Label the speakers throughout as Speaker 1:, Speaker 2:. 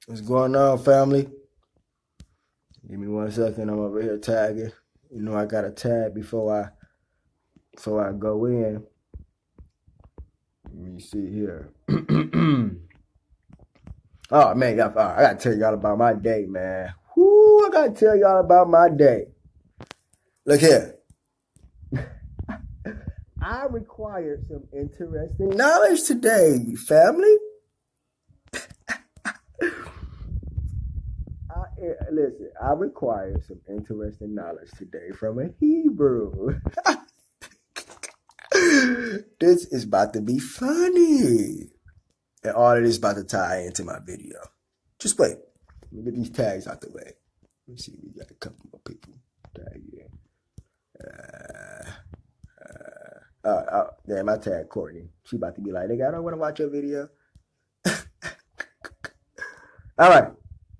Speaker 1: What's going on, family? Give me 1 second. I'm over here tagging. You know I got to tag before I go in. Let me see here. Oh man, I gotta tell y'all about my day, man. Whoo, I gotta tell y'all about my day. Look here. I required some interesting knowledge today, family. Listen, I required some interesting knowledge today from a Hebrew. This is about to be funny. And all of this about to tie into my video. Just wait. Let me get these tags out the way. Let me see. We got a couple more people tag in. Damn, I tagged Courtney. She about to be like, nigga, I don't want to watch your video. All right.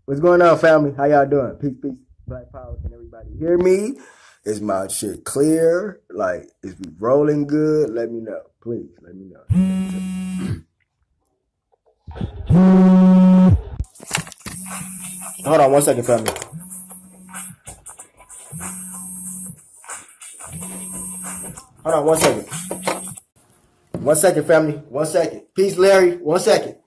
Speaker 1: What's going on, family? How y'all doing? Peace, peace. Black power. Can everybody hear me? Is my shit clear? Like, is we rolling good? Let me know. Please, let me know. Hold on 1 second, family. Hold on 1 second. 1 second, family. 1 second. Peace, Larry. 1 second.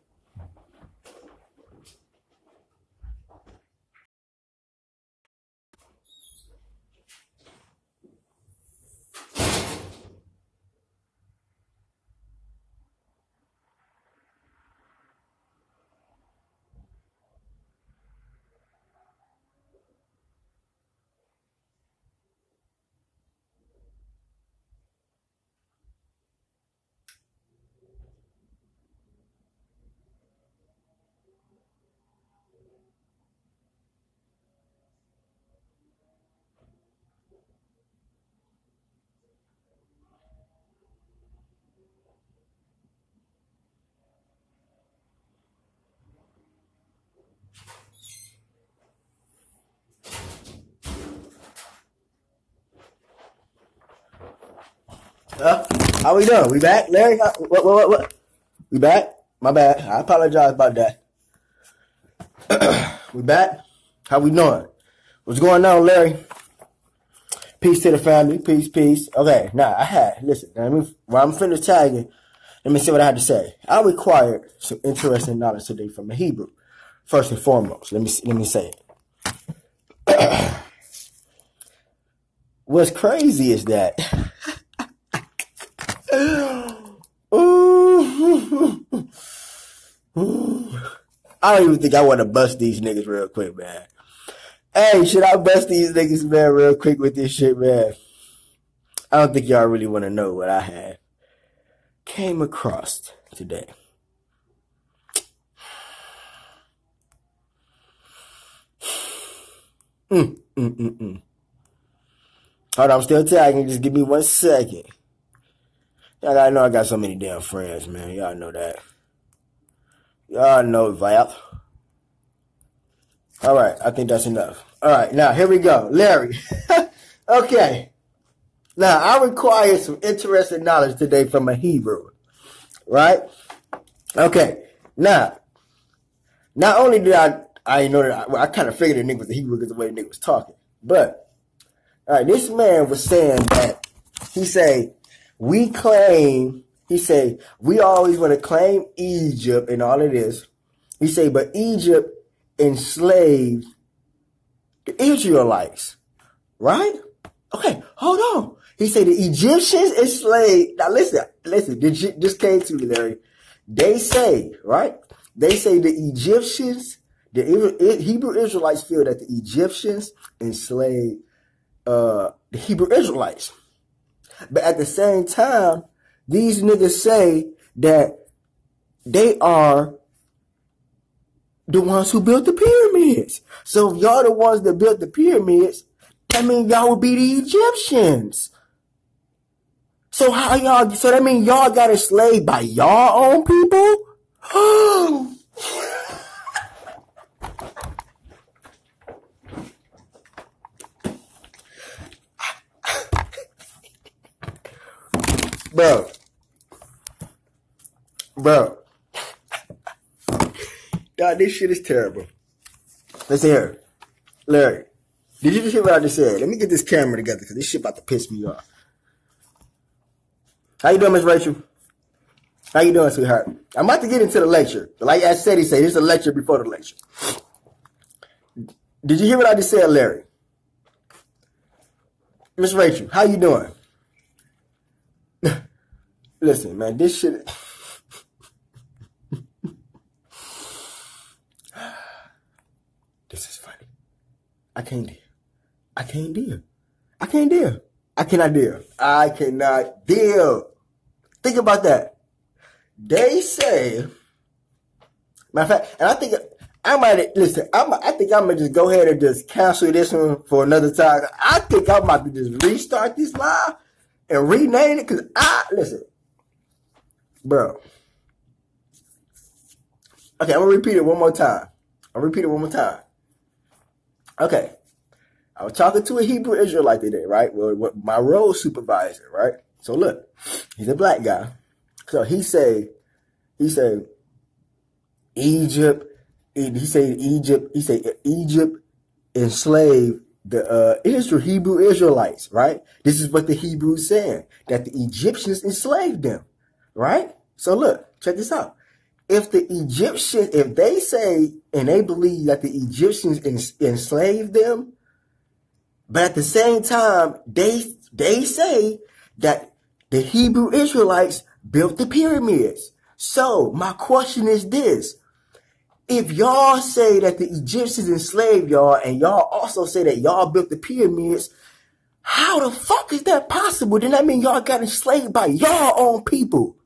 Speaker 1: How we doing? We back, Larry? What? We back? My bad. I apologize about that. We back? How we doing? What's going on, Larry? Peace to the family. Peace, peace. Okay, now listen, while I'm finished tagging, let me see what I had to say. I required some interesting knowledge today from a Hebrew. First and foremost, let me say it. What's crazy is that I don't even think I want to bust these niggas real quick, man. Hey, should I bust these niggas, man, real quick with this shit, man? I don't think y'all really want to know what I came across today. Hold on, I'm still tagging. Just give me 1 second. Y'all gotta know I got so many damn friends, man. Y'all know that. Y'all know that. All right, I think that's enough. All right, now here we go. Larry. Okay. Now, I require some interesting knowledge today from a Hebrew. Right? Okay. Now, not only did I know that I kind of figured the nigga was a Hebrew because the way the nigga was talking. But, all right, this man was saying that, he we always want to claim Egypt and all of this. He say, but Egypt enslaved the Israelites. Right? Okay, hold on. He said the Egyptians enslaved. Now listen, this came to me, Larry. They say, right? They say the Egyptians, the Hebrew Israelites feel that the Egyptians enslaved the Hebrew Israelites. But at the same time, these niggas say that they are the ones who built the pyramids. So if y'all the ones that built the pyramids, that means y'all would be the Egyptians. So that means y'all got enslaved by y'all own people? Bro. God, this shit is terrible. Listen here. Larry, did you just hear what I just said? Let me get this camera together because this shit about to piss me off. How you doing, Miss Rachel? How you doing, sweetheart? I'm about to get into the lecture. Like I said, this is a lecture before the lecture. Did you hear what I just said, Larry? Miss Rachel, how you doing? Listen, man, this shit... This is funny. I can't deal. I can't deal. I can't deal. I cannot deal. I cannot deal. Think about that. They say, matter of fact, and I think I might listen. I think I'm gonna just go ahead and just cancel this one for another time. I think I'm about to just restart this live and rename it because listen, bro. Okay, I'm gonna repeat it one more time. Okay, I was talking to a Hebrew Israelite today, right? Well, my role supervisor, right? So look, he's a black guy. So he said Egypt, he said Egypt enslaved the Hebrew Israelites, right? This is what the Hebrews saying, that the Egyptians enslaved them, right? So look, check this out. If they say and they believe that the Egyptians enslaved them, but at the same time, they say that the Hebrew Israelites built the pyramids. So my question is this. If y'all say that the Egyptians enslaved y'all and y'all also say that y'all built the pyramids, how the fuck is that possible? Then that mean y'all got enslaved by y'all own people.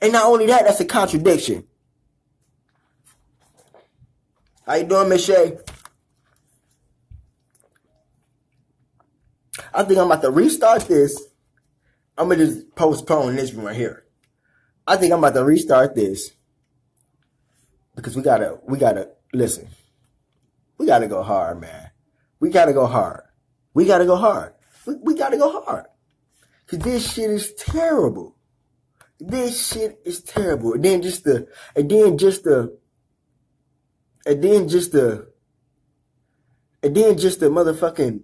Speaker 1: And not only that, that's a contradiction. How you doing, Miss Shay? I think I'm about to restart this. I'm going to just postpone this one right here. I think I'm about to restart this. Because we gotta, listen. We gotta go hard, man. We gotta go hard. We gotta go hard. We gotta go hard. Because this shit is terrible. This shit is terrible. And then just the motherfucking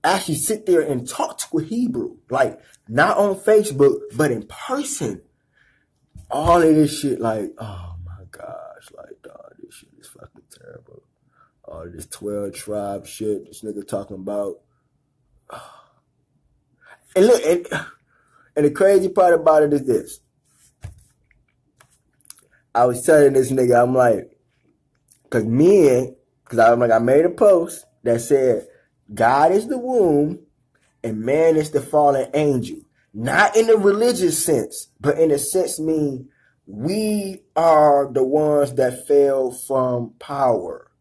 Speaker 1: actually sit there and talk to a Hebrew. Like, not on Facebook, but in person. All of this shit, like, oh my gosh, like, dog, this shit is fucking terrible. All this 12 tribe shit, this nigga talking about. And look, and the crazy part about it is this. I was telling this nigga, I'm like, because I made a post that said, God is the womb and man is the fallen angel. Not in the religious sense, but in a sense mean we are the ones that fell from power.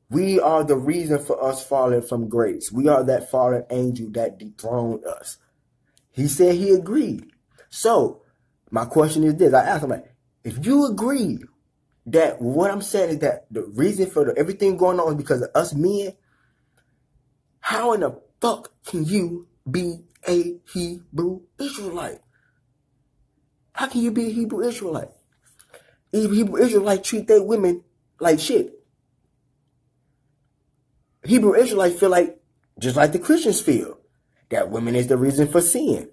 Speaker 1: We are the reason for us falling from grace. We are that fallen angel that dethroned us. He said he agreed. So my question is this. I asked him, like, if you agree that what I'm saying is that the reason for everything going on is because of us men, how in the fuck can you be a Hebrew Israelite? How can you be a Hebrew Israelite? Hebrew Israelites treat their women like shit. Hebrew Israelites feel like, just like the Christians feel, that women is the reason for sin.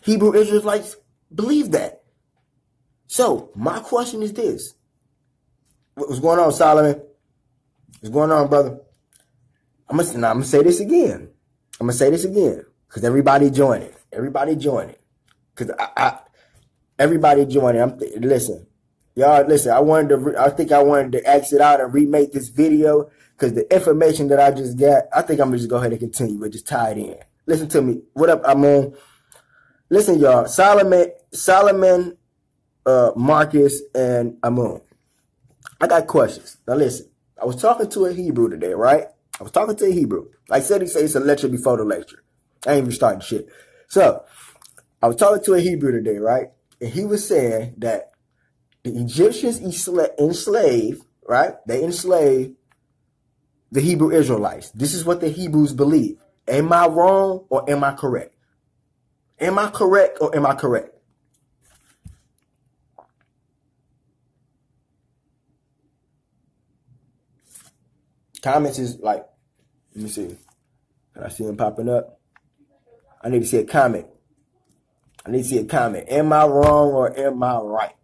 Speaker 1: Hebrew Israelites believe that. So, my question is this. What's going on, Solomon? What's going on, brother? I'm gonna say this again. Because everybody join it. Because everybody join it. Listen. Y'all, listen, I think I wanted to exit out and remake this video because the information that I just got, I think I'm going to just go ahead and continue, but just tie it in. Listen to me. What up, Amon? Listen, y'all. Solomon, Marcus, and Amon. I got questions. Now, listen. I was talking to a Hebrew today, right? Like I said, he said it's a lecture before the lecture. I ain't even starting shit. So, I was talking to a Hebrew today, right? And he was saying that the Egyptians enslaved, right? They enslaved the Hebrew Israelites. This is what the Hebrews believe. Am I wrong or am I correct? Am I correct or am I correct? Comments is like, let me see. Can I see them popping up? I need to see a comment. I need to see a comment. Am I wrong or am I right?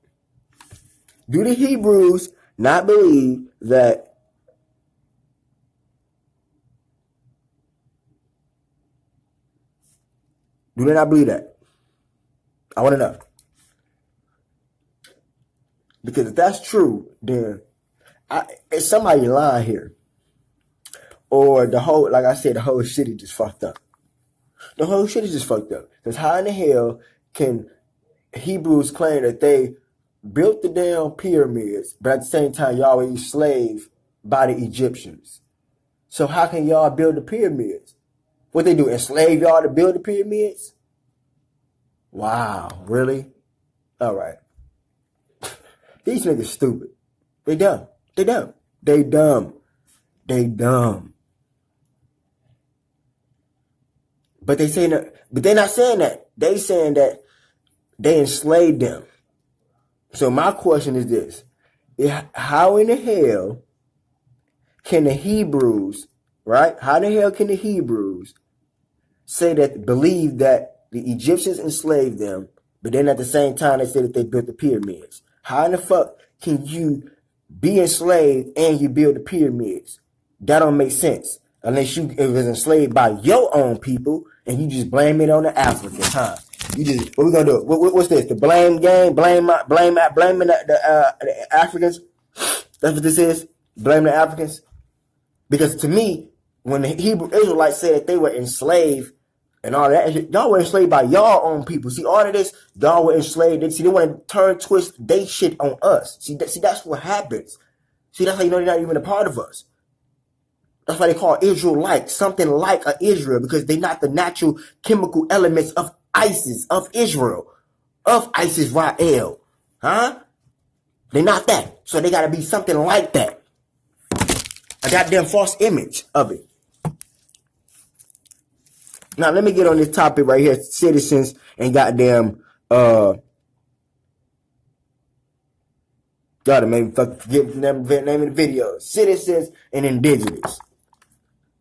Speaker 1: Do the Hebrews not believe that do they not believe that? I want to know. Because if that's true, then it's somebody lying here. Or the whole, like I said, the whole shit is just fucked up. The whole shit is just fucked up. Because how in the hell can Hebrews claim that they built the damn pyramids, but at the same time y'all were enslaved by the Egyptians? So how can y'all build the pyramids? What they do, enslave y'all to build the pyramids? Wow, really? All right. These niggas stupid. They dumb. They dumb. They dumb. They dumb. But they saying that, but they're not saying that. They saying that they enslaved them. So my question is this. How in the hell can the Hebrews, right? How the hell can the Hebrews say that, believe that the Egyptians enslaved them, but then at the same time they say that they built the pyramids? How in the fuck can you be enslaved and you build the pyramids? That don't make sense. Unless you it was enslaved by your own people and you just blame it on the Africans, huh? You just, what we gonna do? What's this? The blame game? Blaming the Africans? That's what this is? Blame the Africans? Because to me, when the Hebrew Israelites said that they were enslaved and all that, y'all were enslaved by y'all own people. See, all of this, y'all were enslaved. They want to turn, twist, they shit on us. See, that's what happens. See, that's how you know they're not even a part of us. That's why they call Israel-like, something like a Israel, because they're not the natural chemical elements of ISIS, of Israel, of ISIS-Rael. Huh? They're not that. So they got to be something like that. A goddamn false image of it. Now, let me get on this topic right here. Citizens and goddamn, gotta maybe give them the name of the video. Citizens and Indigenous.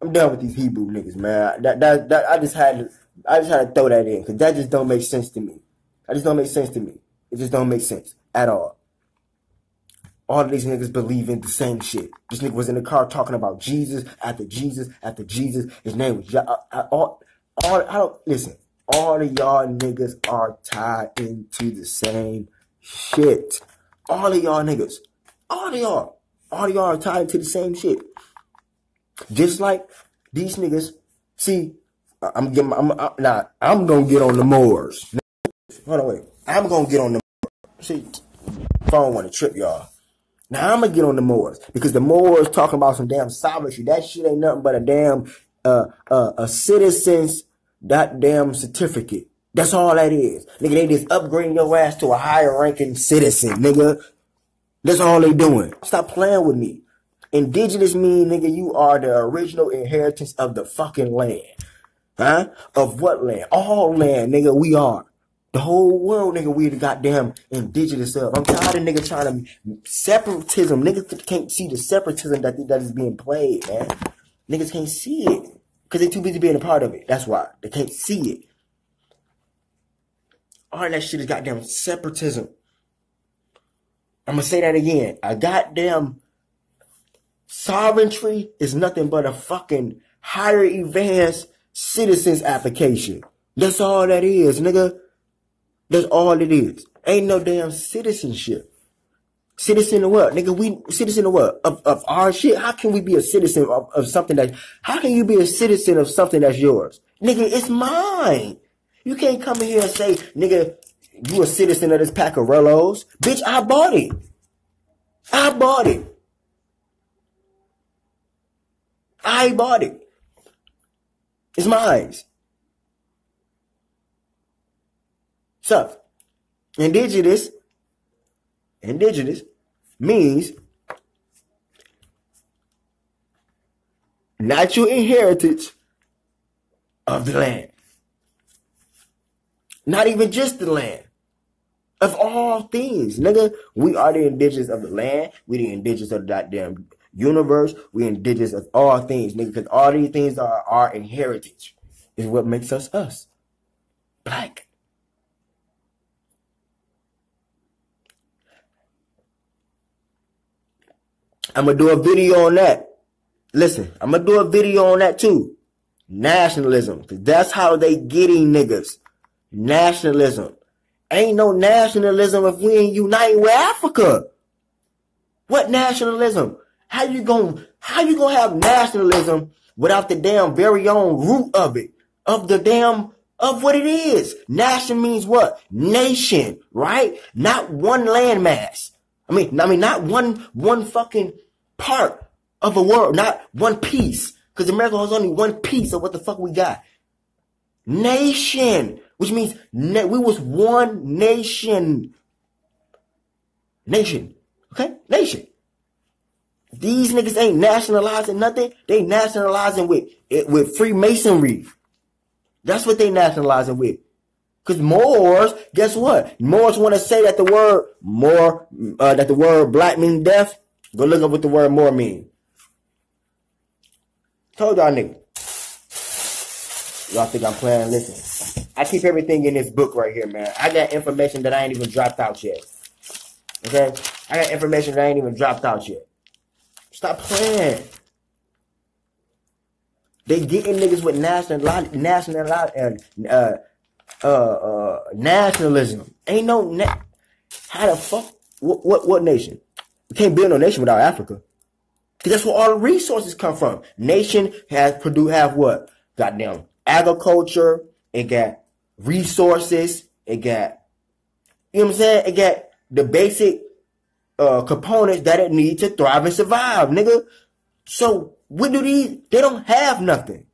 Speaker 1: I'm done with these Hebrew niggas, man. I just had to throw that in because that just don't make sense to me. That just don't make sense to me. It just don't make sense at all. All of these niggas believe in the same shit. This nigga was in the car talking about Jesus after Jesus after Jesus. His name was listen. All of y'all niggas are tied into the same shit. All of y'all niggas. All of y'all are tied into the same shit. Just like these niggas. See, I'm gonna get on the Moors. Hold on, wait. I'm gonna get on the Moors. See, phone want to trip y'all. Now I'm gonna get on the Moors because the Moors talking about some damn sovereignty. That shit ain't nothing but a damn a citizen's goddamn certificate. That's all that is. Nigga, they just upgrading your ass to a higher ranking citizen, nigga. That's all they doing. Stop playing with me. Indigenous mean, nigga, you are the original inheritance of the fucking land. Huh? Of what land? All land, nigga, we are. The whole world, nigga, we the goddamn indigenous of. I'm tired of nigga trying to separatism. Niggas can't see the separatism that is being played, man. Niggas can't see it. Because they too busy being a part of it. That's why. They can't see it. All that shit is goddamn separatism. I'm going to say that again. A goddamn sovereignty is nothing but a fucking higher advanced citizens application. That's all that is, nigga. That's all it is. Ain't no damn citizenship. Citizen of what? Nigga, we citizen of what? Of our shit? How can we be a citizen of something that, how can you be a citizen of something that's yours? Nigga, it's mine. You can't come in here and say, nigga, you a citizen of this pack of Rellos. Bitch, I bought it. I bought it. I bought it. It's mine. So, indigenous means natural inheritance of the land. Not even just the land. Of all things, nigga. We are the indigenous of the land. We the indigenous of the goddamn universe. We indigenous of all things, nigga. Because all these things are our inheritance. Is what makes us us. Black. I'm going to do a video on that. Listen, I'm going to do a video on that too. Nationalism. Because that's how they getting niggas. Nationalism. Ain't no nationalism if we ain't uniting with Africa. What nationalism? How you gonna have nationalism without the damn very own root of it? Of what it is. Nation means what? Nation, right? Not one landmass. I mean, not one fucking part of a world, not one piece. Because America has only one piece of what the fuck we got. Nation, which means we was one nation. Nation, okay? Nation. These niggas ain't nationalizing nothing. They nationalizing with Freemasonry. That's what they nationalizing with. Because Moors, guess what? Moors want to say that the word black means death. Go look up what the word Moor means. Told y'all niggas. Y'all think I'm playing? Listen. I keep everything in this book right here, man. I got information that I ain't even dropped out yet. Okay? I got information that I ain't even dropped out yet. Stop playing. They getting niggas with nationalism. Ain't no how the fuck? What nation? We can't build no nation without Africa. Cause that's where all the resources come from. Nation have what? Goddamn agriculture. It got resources. It got, you know what I'm saying? It got the basic components that it needs to thrive and survive, nigga. So what do these? They don't have nothing.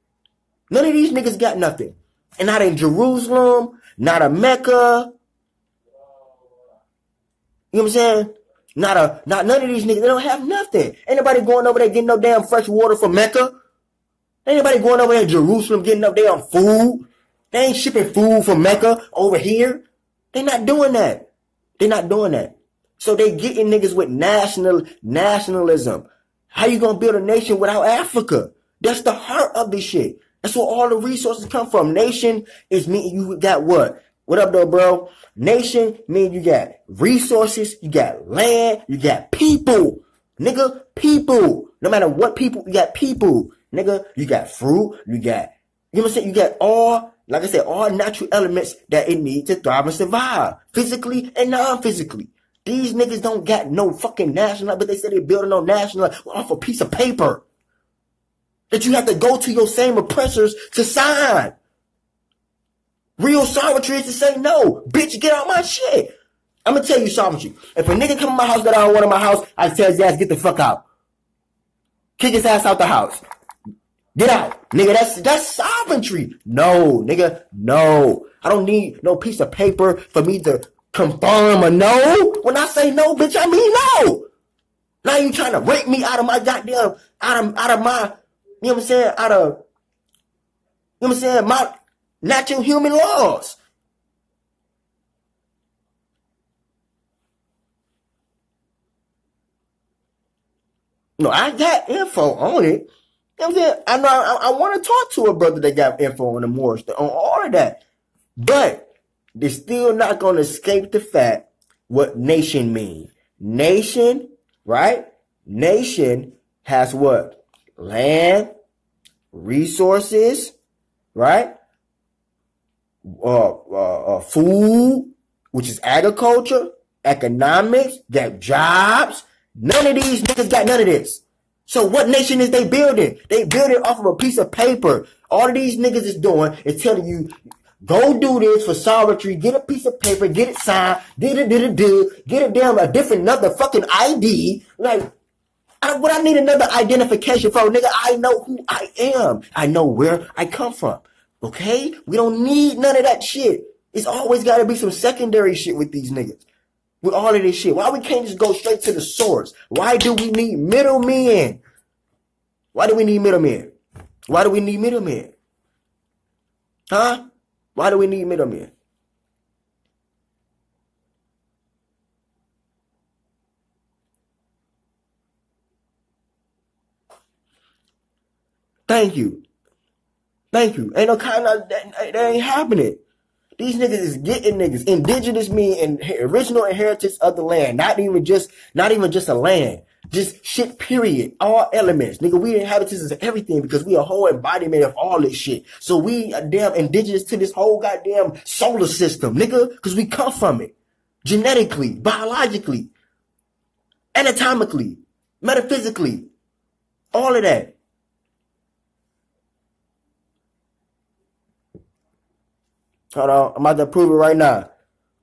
Speaker 1: None of these niggas got nothing. And not in Jerusalem, not a Mecca. You know what I'm saying? Not none of these niggas, they don't have nothing. Ain't nobody going over there getting no damn fresh water from Mecca. Ain't nobody going over there in Jerusalem getting no damn food. They ain't shipping food from Mecca over here. They not doing that. They not doing that. So they getting niggas with nationalism. How you gonna build a nation without Africa? That's the heart of this shit. That's where all the resources come from. Nation is mean you got what? What up though, bro? Nation mean you got resources, you got land, you got people. Nigga, people. No matter what people, you got people. Nigga, you got fruit, you got, you know what I'm saying? You got all, like I said, all natural elements that it needs to thrive and survive. Physically and non-physically. These niggas don't got no fucking national, but they say they're building on national off a piece of paper. That you have to go to your same oppressors to sign. Real sovereignty is to say, no, bitch, get out my shit. I'm going to tell you sovereignty. If a nigga come in my house that I don't want in my house, I tell his ass, get the fuck out. Kick his ass out the house. Get out. Nigga, that's sovereignty. No, nigga, no. I don't need no piece of paper for me to confirm a no. When I say no, bitch, I mean no. Now you trying to rape me out of my goddamn, out of my, you know what I'm saying, out of, you know what I'm saying, my natural human laws. No, I got info on it. You know what I'm saying? I know I want to talk to a brother that got info on the Moors, on all of that. But they're still not going to escape the fact what nation means. Nation, right? Nation has what? Land, resources, right? Food, which is agriculture, economics, got jobs. None of these niggas got none of this. So what nation is they building? They building off of a piece of paper. All of these niggas is doing is telling you, go do this for sovereignty, get a piece of paper, get it signed, get a damn a different another fucking ID. Like, what I need another identification for, nigga, I know who I am. I know where I come from. Okay? We don't need none of that shit. It's always got to be some secondary shit with these niggas. With all of this shit. Why we can't just go straight to the source? Why do we need middlemen? Why do we need middlemen? Why do we need middlemen? Huh? Why do we need middlemen? Thank you. Thank you. Ain't no kind of that ain't happening. These niggas is getting niggas. Indigenous mean original inheritance of the land. Not even just a land. Just shit, period. All elements. Nigga, we inhabitants of everything because we a whole embodiment of all this shit. So we are damn indigenous to this whole goddamn solar system, nigga, because we come from it. Genetically, biologically, anatomically, metaphysically. All of that. Hold on, I'm about to prove it right now.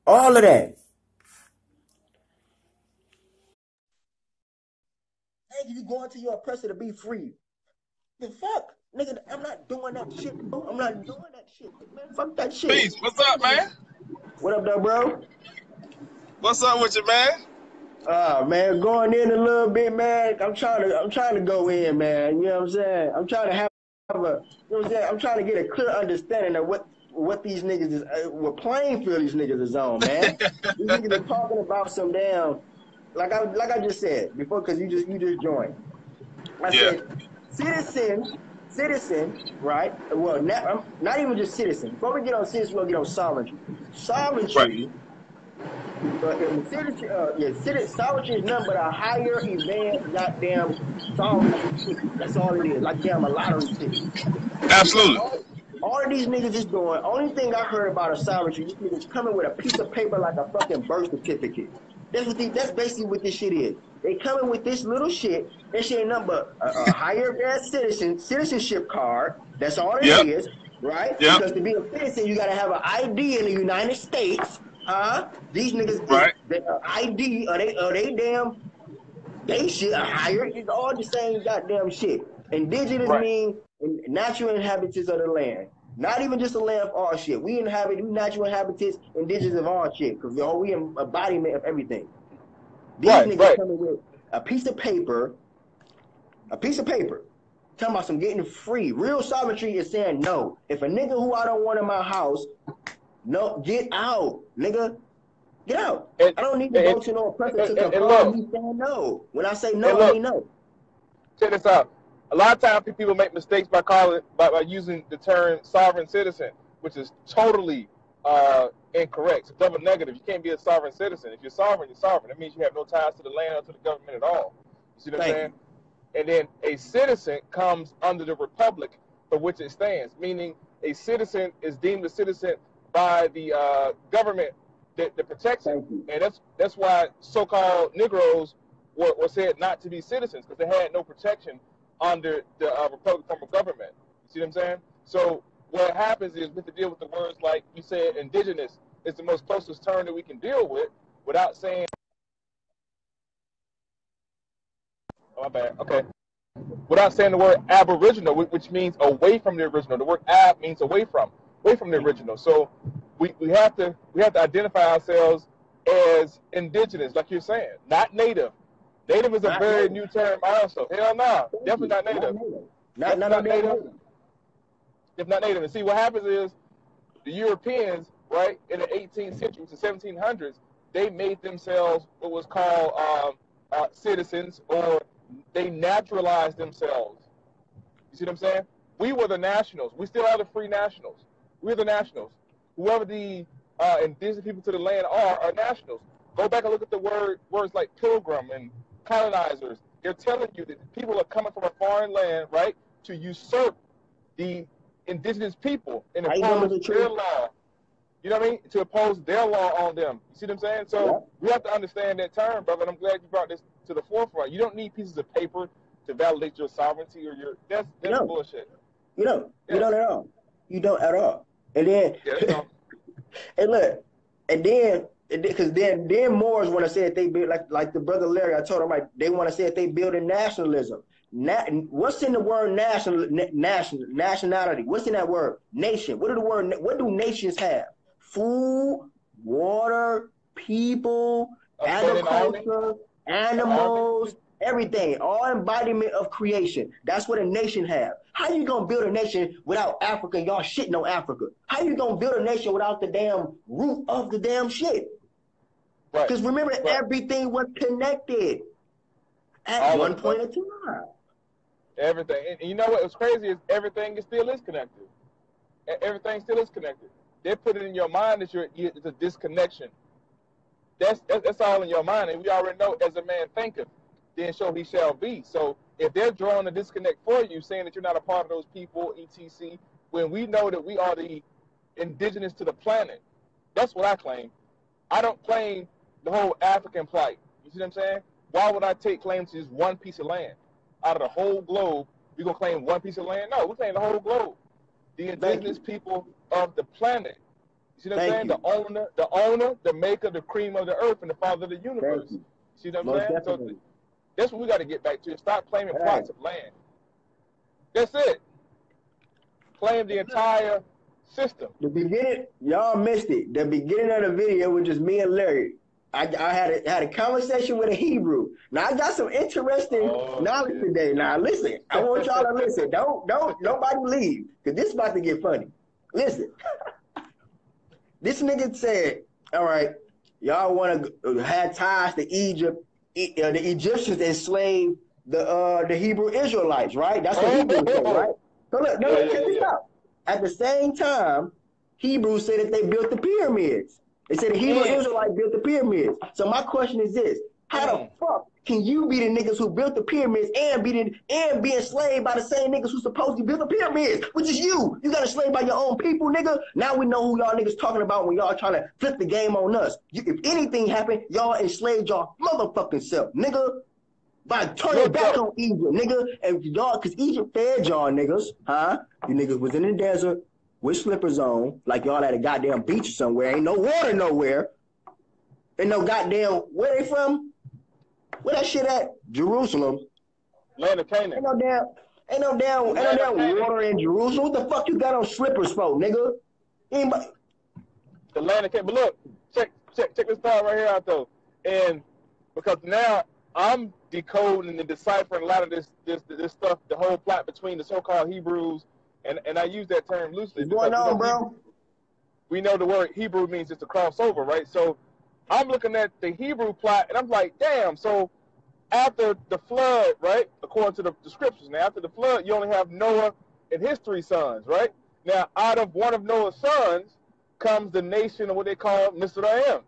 Speaker 1: All of that. Hey, you going to your oppressor to be free. The fuck? Nigga, I'm not doing that shit, bro. I'm not doing that shit. Man, fuck that shit.
Speaker 2: Peace. What's up, man?
Speaker 1: What up, though, bro?
Speaker 2: What's up with you, man?
Speaker 1: Man, going in a little bit, man. I'm trying to go in, man. You know what I'm saying? I'm trying to have a, you know what I'm saying? I'm trying to get a clear understanding of what these niggas is, what playing field these niggas is on, man. These niggas are talking about some damn, like I just said before, because you just joined. I said citizen, right? Well, not even just citizen. Before we get on citizen, we'll get on sovereignty. Sovereignty.
Speaker 2: Right.
Speaker 1: Sovereignty is nothing but a higher event, goddamn sovereignty ticket. That's all it is. Like damn a lottery ticket.
Speaker 2: Absolutely.
Speaker 1: All of these niggas is doing. Only thing I heard about a sovereignty, these niggas coming with a piece of paper like a fucking birth certificate. That's basically what this shit is. They coming with this little shit. That shit ain't nothing but a higher gas citizenship card. That's all it is, right?
Speaker 2: Yep.
Speaker 1: Because to be a citizen, you gotta have an ID in the United States. These niggas
Speaker 2: right.
Speaker 1: ID they damn they shit a higher. It's all the same goddamn shit. Indigenous mean natural inhabitants of the land. Not even just the land of all shit. We natural inhabitants, indigenous of all shit. Because we embodiment of everything. These niggas coming with a piece of paper. Talking about some getting free. Real sovereignty is saying no. If a nigga who I don't want in my house, no, get out, nigga. Get out. I don't need to go to no oppressor to confirm me saying no. When I say no, I mean no.
Speaker 2: Check this out. A lot of times people make mistakes by using the term sovereign citizen, which is totally incorrect. It's a double negative. You can't be a sovereign citizen. If you're sovereign, you're sovereign. That means you have no ties to the land or to the government at all. You see what I'm saying? And then a citizen comes under the republic for which it stands, meaning a citizen is deemed a citizen by the government that protects it. And that's why so-called Negroes were said not to be citizens, because they had no protection under the Republic form of government. You see what I'm saying? So what happens is we have to deal with the words like you said, indigenous is the most closest term that we can deal with without saying, oh, my bad, okay. Without saying the word aboriginal, which means away from the original. The word ab means away from the original. So we have to identify ourselves as indigenous, like you're saying, not native. Native is a very new term also. Hell no, definitely not native. Not native. If not native. And see, what happens is the Europeans, right, in the 18th century to 1700s, they made themselves what was called citizens, or they naturalized themselves. You see what I'm saying? We were the nationals. We still are the free nationals. We're the nationals. Whoever the indigenous people to the land are nationals. Go back and look at the words like pilgrim and colonizers. They're telling you that people are coming from a foreign land, right, to usurp the indigenous people and impose their law. You know what I mean? To impose their law on them. You see what I'm saying? So we have to understand that term, brother. And I'm glad you brought this to the forefront. You don't need pieces of paper to validate your sovereignty or your. That's bullshit.
Speaker 1: You don't. You don't at all. You don't at all. And then, and look, and then, because then Moors want to say that they build like the brother Larry. I told him like they want to say that they build in nationalism. What's in the word nationality? What's in that word? Nation. What do nations have? Food, water, people, agriculture, animals, everything, all embodiment of creation. That's what a nation have. How you gonna build a nation without Africa? Y'all shitting on Africa. How you gonna build a nation without the damn root of the damn shit?
Speaker 2: Right.
Speaker 1: Because remember,
Speaker 2: Right.
Speaker 1: everything was connected at
Speaker 2: All
Speaker 1: one
Speaker 2: of it,
Speaker 1: point in time.
Speaker 2: Everything. And you know what was crazy is everything still is connected. Everything still is connected. They put it in your mind that it's a disconnection. That's all in your mind, and we already know as a man thinketh, then so he shall be. So if they're drawing a disconnect for you, saying that you're not a part of those people, etc., when we know that we are the indigenous to the planet, that's what I claim. I don't claim the whole African plight. You see what I'm saying? Why would I take claim to just one piece of land out of the whole globe? We gonna claim one piece of land? No, we claim the whole globe. The indigenous people of the planet. You see what I'm saying? The owner, the maker, the cream of the earth, and the father of the universe. You see what I'm
Speaker 1: Most
Speaker 2: saying?
Speaker 1: definitely.
Speaker 2: So that's what we got to get back to. Stop claiming plots of land. That's it. Claim the entire system.
Speaker 1: The beginning, y'all missed it. The beginning of the video was just me and Larry. I had a conversation with a Hebrew. Now I got some interesting knowledge today. Now listen, I want y'all to listen. Don't nobody leave, because this is about to get funny. Listen. This nigga said, all right, y'all want to have ties to Egypt. The Egyptians enslaved the Hebrew Israelites, right? That's what Hebrews say, right? So look, check this out. At the same time, Hebrews said that they built the pyramids. They said the Hebrew Israelites built the pyramids. So my question is this: how the fuck can you be the niggas who built the pyramids and be enslaved by the same niggas who supposedly built the pyramids, which is you? You got enslaved by your own people, nigga. Now we know who y'all niggas talking about when y'all trying to flip the game on us. If anything happened, y'all enslaved y'all motherfucking self, nigga. By turning back on Egypt, nigga. And y'all, cause Egypt fed y'all niggas, huh? You niggas was in the desert with slippers on, like y'all at a goddamn beach somewhere. Ain't no water nowhere. Ain't no goddamn, where they from? Where that shit at? Jerusalem.
Speaker 2: Land of Canaan.
Speaker 1: Ain't no damn water in Jerusalem. What the fuck you got on slippers for, nigga? Anybody?
Speaker 2: The land of Canaan. But look, check this part right here out though. And because now I'm decoding and deciphering a lot of this stuff, the whole plot between the so-called Hebrews, and I use that term loosely.
Speaker 1: What's going on, bro?
Speaker 2: We know the word Hebrew means it's a crossover, right? So I'm looking at the Hebrew plot, and I'm like, damn, so after the flood, right, according to the scriptures, now after the flood, you only have Noah and his 3 sons, right? Now, out of one of Noah's sons comes the nation of what they call Mizraim,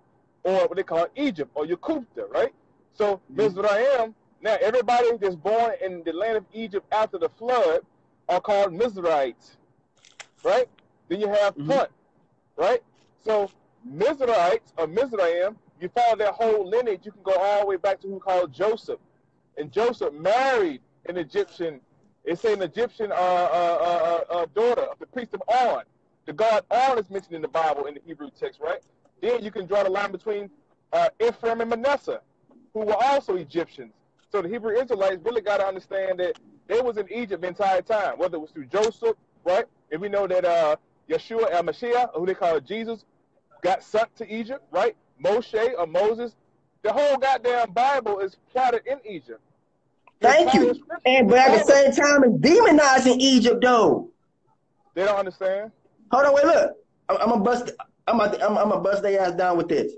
Speaker 2: or what they call Egypt, or Yakupta, right? So Mizraim, now everybody that's born in the land of Egypt after the flood are called Mizraites, right? Then you have Punt, right? So Mizraites or Mizraim, you follow their whole lineage, you can go all the way back to who called Joseph. And Joseph married an Egyptian, it's an Egyptian daughter of the priest of On. The god On is mentioned in the Bible in the Hebrew text, right? Then you can draw the line between Ephraim and Manasseh, who were also Egyptians. So the Hebrew Israelites really got to understand that they was in Egypt the entire time, whether it was through Joseph, right? And we know that Yeshua el-Mashiach, who they call Jesus, got sent to Egypt, right? Moshe or Moses. The whole goddamn Bible is plotted in Egypt.
Speaker 1: Thank you. And but at the same time, it's demonizing Egypt, though.
Speaker 2: They don't understand.
Speaker 1: Hold on, wait, look. I'm gonna bust their ass down with this.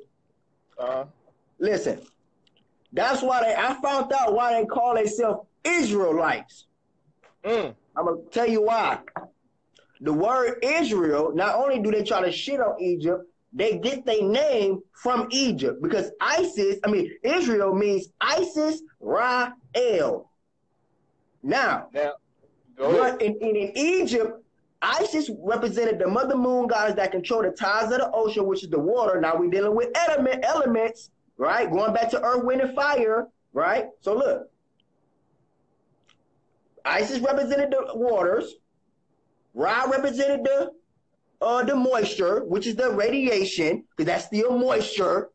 Speaker 1: Listen, that's why I found out why they call themselves Israelites. I'm gonna tell you why. The word Israel, not only do they try to shit on Egypt, they get their name from Egypt, because Israel means Isis Ra-El. Now in Egypt, Isis represented the mother moon goddess that control the tides of the ocean, which is the water. Now we're dealing with elements, right? Going back to earth, wind, and fire, right? So look, Isis represented the waters. Ra represented the moisture, which is the radiation, because that's still moisture.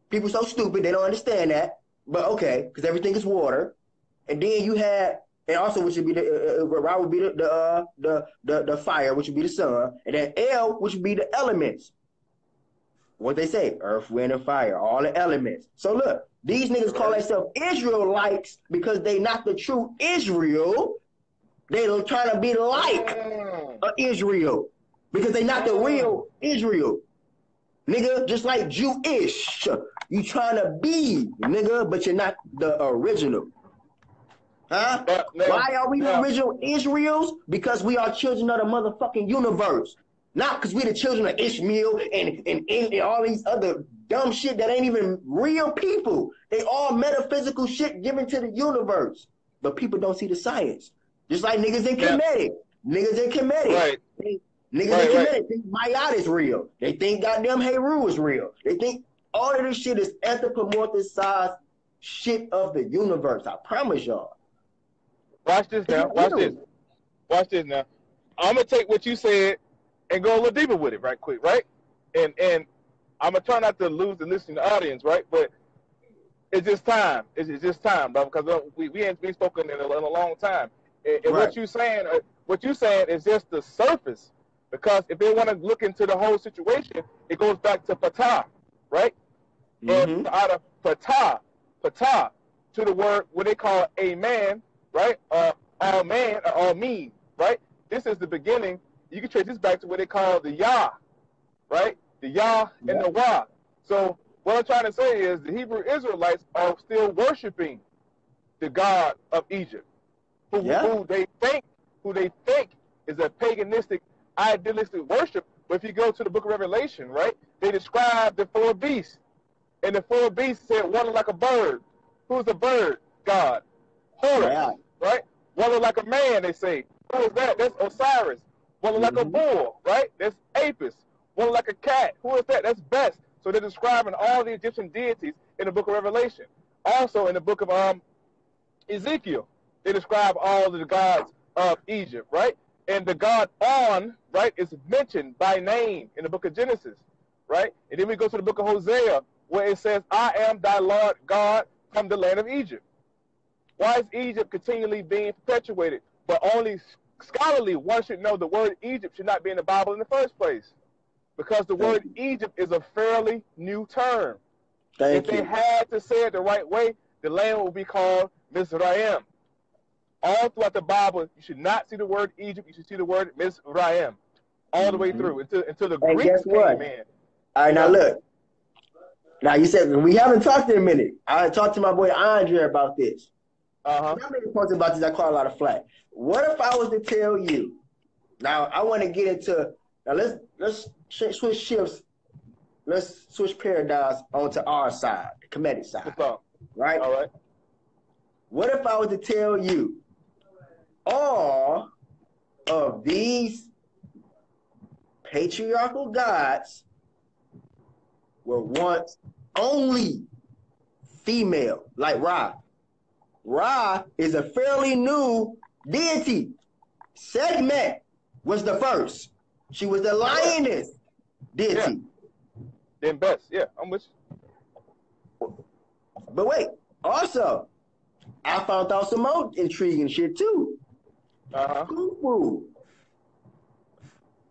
Speaker 1: People so stupid, they don't understand that. But okay, because everything is water. And then you had, and also which would be Ra would be the fire, which would be the sun. And then El, which would be the elements. What they say, earth, wind, and fire, all the elements. So look, These niggas call themselves Israelites because they not the true Israel. They trying to be like Israel because they not the real Israel. Nigga, just like Jewish. You trying to be, nigga, but you're not the original. Huh? Why are we the original Israels? Because we are children of the motherfucking universe. Not because we the children of Ishmael and all these other dumb shit that ain't even real people. They all metaphysical shit given to the universe. But people don't see the science. Just like niggas in Kemetic. Niggas in Kemetic.
Speaker 2: Right.
Speaker 1: Niggas in Kemetic think Mayat is real. They think goddamn Heru is real. They think all of this shit is anthropomorphized shit of the universe. I promise y'all.
Speaker 2: Watch this now. Watch this. Watch this now. I'm gonna take what you said and go a little deeper with it, right quick, right? And I'm gonna try not to lose the listening audience, right? But it's just time. It's just time, bro, because we ain't been spoken in a long time. And what you saying is just the surface. Because if they want to look into the whole situation, it goes back to patah, right? And out of patah to the word what they call a man, right? All man or all mean, right? This is the beginning. You can trace this back to what they call the Yah, right? The Yah and the Wah. So what I'm trying to say is the Hebrew Israelites are still worshiping the God of Egypt, who they think is a paganistic, idealistic worship. But if you go to the book of Revelation, right, they describe the four beasts. And the four beasts said one looked like a bird. Who's the bird? God. Horus, right? One looked like a man, they say. Who is that? That's Osiris. One looked like a bull, right? That's Apis. One looked like a cat. Who is that? That's Best. So they're describing all the Egyptian deities in the book of Revelation. Also in the book of Ezekiel, they describe all of the gods of Egypt, right? And the god On, right, is mentioned by name in the book of Genesis, right? And then we go to the book of Hosea, where it says, I am thy Lord God from the land of Egypt. Why is Egypt continually being perpetuated? But only scholarly one should know the word Egypt should not be in the Bible in the first place. Because the word Egypt is a fairly new term. If they had to say it the right way, the land would be called Mizraim. All throughout the Bible, you should not see the word Egypt. You should see the word Mizraim all the way through until the Greeks came in.
Speaker 1: All right, now look. Now you said we haven't talked in a minute. I talked to my boy Andre about this. I'm making points about this. I caught a lot of flack. What if I was to tell you? Now I want to get into. Now let's switch shifts. Let's switch paradigms onto our side, the Kemetic side. Right?
Speaker 2: All right.
Speaker 1: What if I was to tell you all of these patriarchal gods were once only female, like Ra? Ra is a fairly new deity. Segmet was the first. She was the lioness deity.
Speaker 2: Then Best, I'm with
Speaker 1: you. But wait, also, I found out some more intriguing shit too. Khufu.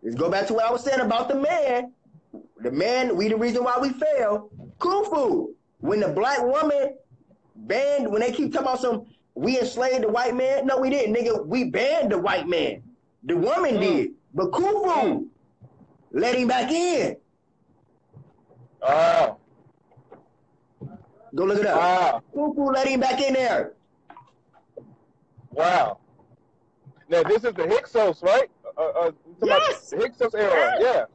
Speaker 1: Let's go back to what I was saying about the man. The man, we the reason why we fail. Khufu. When the black woman banned, when they keep talking about we enslaved the white man. No, we didn't, nigga. We banned the white man. The woman did. But Khufu let him back in. Go look it up. Khufu let him back in there.
Speaker 2: Wow. Now this is the Hyksos, right?
Speaker 1: Yes.
Speaker 2: The Hyksos era. Yeah.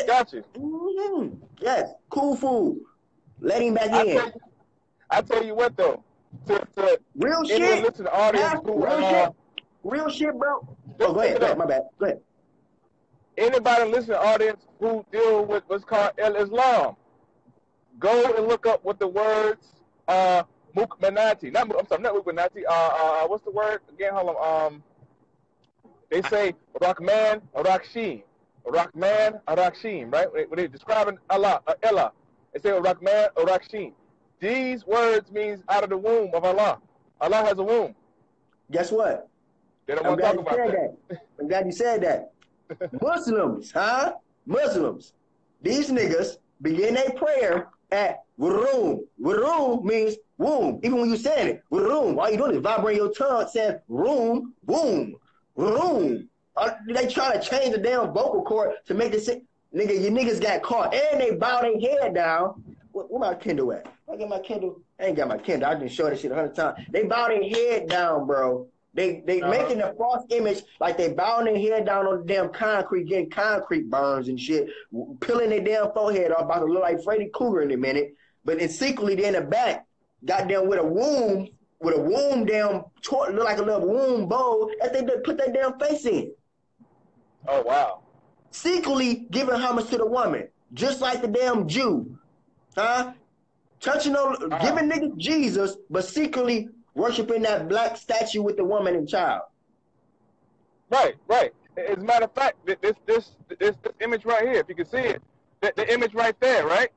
Speaker 2: Got you.
Speaker 1: Yes. Khufu let him back in.
Speaker 2: I tell you what though. To
Speaker 1: real shit.
Speaker 2: Listen to the audience
Speaker 1: real shit, bro. Go ahead. My bad. Go ahead.
Speaker 2: Anybody listen to the audience who deal with what's called El-Islam, go and look up what the words Mukmanati. Not Mukmanati. What's the word again? Hold on. They say Rahman Rakshim. Rahman Rakshim, right? When they're describing Allah, they say Rahman Rakshim. These words means out of the womb of Allah. Allah has a womb.
Speaker 1: Guess what?
Speaker 2: They don't want to talk about
Speaker 1: that. I'm glad you said that. Muslims. Muslims. These niggas begin their prayer at Wurum. Wurum means womb. Even when you saying it, Wurum, all you doing is vibrating your tongue saying room, boom, room. They try to change the damn vocal cord to make it say, nigga, you niggas got caught. And they bow their head down. Where my Kindle at? I got my Kindle. I ain't got my Kindle. I just showed that shit 100 times. They bow their head down, bro. They making a false image like they bowing their head down on the damn concrete, getting concrete burns and shit, peeling their damn forehead off, about to look like Freddy Krueger in a minute. But then secretly they in the back, goddamn with a womb damn, look like a little womb bowl that they put their damn face in.
Speaker 2: Oh, wow.
Speaker 1: Secretly giving homage to the woman, just like the damn Jew. Huh? Touching on, giving niggas Jesus, but secretly worshiping that black statue with the woman and child.
Speaker 2: Right. As a matter of fact, this image right here, if you can see it, the image right there, right?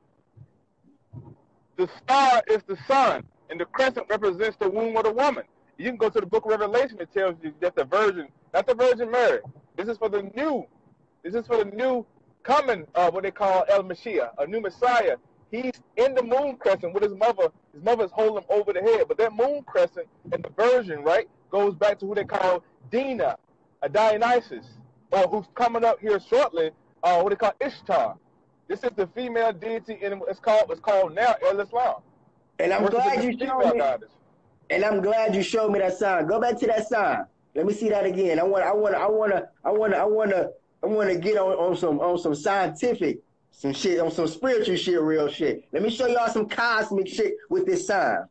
Speaker 2: The star is the sun, and the crescent represents the womb of the woman. You can go to the book of Revelation, it tells you that the virgin, not the Virgin Mary. This is for the new coming of what they call El Mashiach, a new Messiah. He's in the moon crescent with his mother. His mother's holding him over the head. But that moon crescent and the virgin, right, goes back to who they call Dina, a Dionysus, or who's coming up here shortly, what they call Ishtar. This is the female deity, and it's called now El Islam.
Speaker 1: And I'm glad you showed me. And I'm glad you showed me that sign. Go back to that sign. Let me see that again. I want to get on some scientific, some shit, on some spiritual shit, real shit. Let me show y'all some cosmic shit with this sign.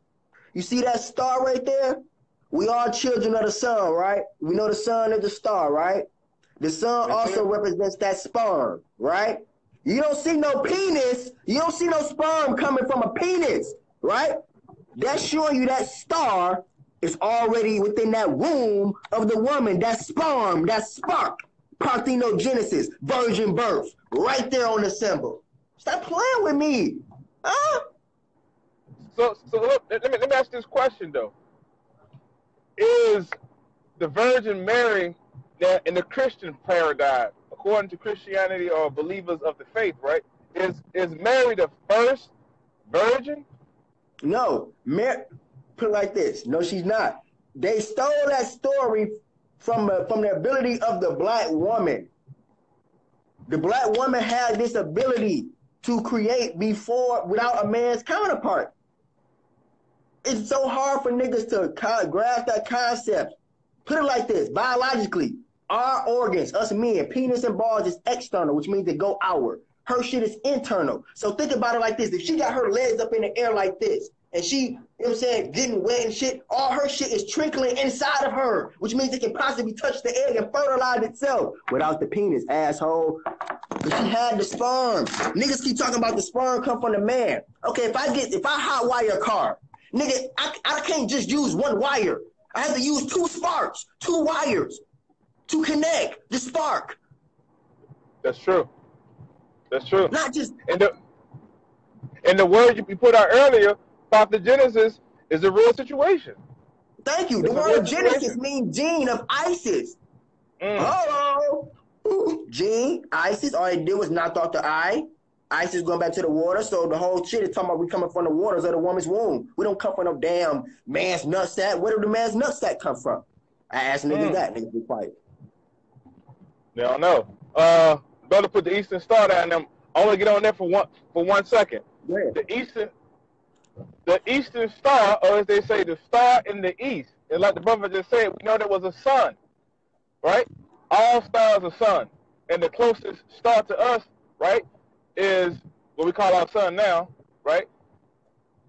Speaker 1: You see that star right there? We are children of the sun, right? We know the sun is the star, right? The sun also represents that sperm, right? You don't see no penis. You don't see no sperm coming from a penis, right? That's showing you that star is already within that womb of the woman, that sperm, that spark. Parthenogenesis, virgin birth, right there on the symbol. Stop playing with me. Huh?
Speaker 2: So look, let me ask this question, though. Is the Virgin Mary in the Christian paradigm, according to Christianity or believers of the faith, right? Is Mary the first virgin?
Speaker 1: No. Put it like this. No, she's not. They stole that story from the ability of the black woman. The black woman had this ability to create without a man's counterpart. It's so hard for niggas to grasp that concept. Put it like this, biologically, our organs, us men, penis and balls is external, which means they go outward. Her shit is internal. So think about it like this. If she got her legs up in the air like this, and she, you know what I'm saying, getting wet and shit, all her shit is trickling inside of her, which means it can possibly touch the egg and fertilize itself without the penis, asshole. But she had the sperm. Niggas keep talking about the sperm come from the man. Okay, if I hot wire a car, nigga, I can't just use one wire. I have to use two wires to connect the spark.
Speaker 2: That's true.
Speaker 1: Not just...
Speaker 2: And the word you put out earlier, Parthenogenesis, is a real situation.
Speaker 1: Thank you. The word Genesis means gene of Isis. Hello. Gene, Isis. All they did was knock off the I. Isis going back to the water. So the whole shit is talking about we coming from the waters of the woman's womb. We don't come from no damn man's nutsack. Where did the man's nutsack come from? I asked niggas that. Niggas be quiet.
Speaker 2: They don't know. Brother put the Eastern Star down there. I want to get on there for 1 second.
Speaker 1: Yeah.
Speaker 2: The Eastern Star, or as they say, the star in the east. And like the brother just said, we know there was a sun, right? All stars are sun. And the closest star to us, right, is what we call our sun now, right?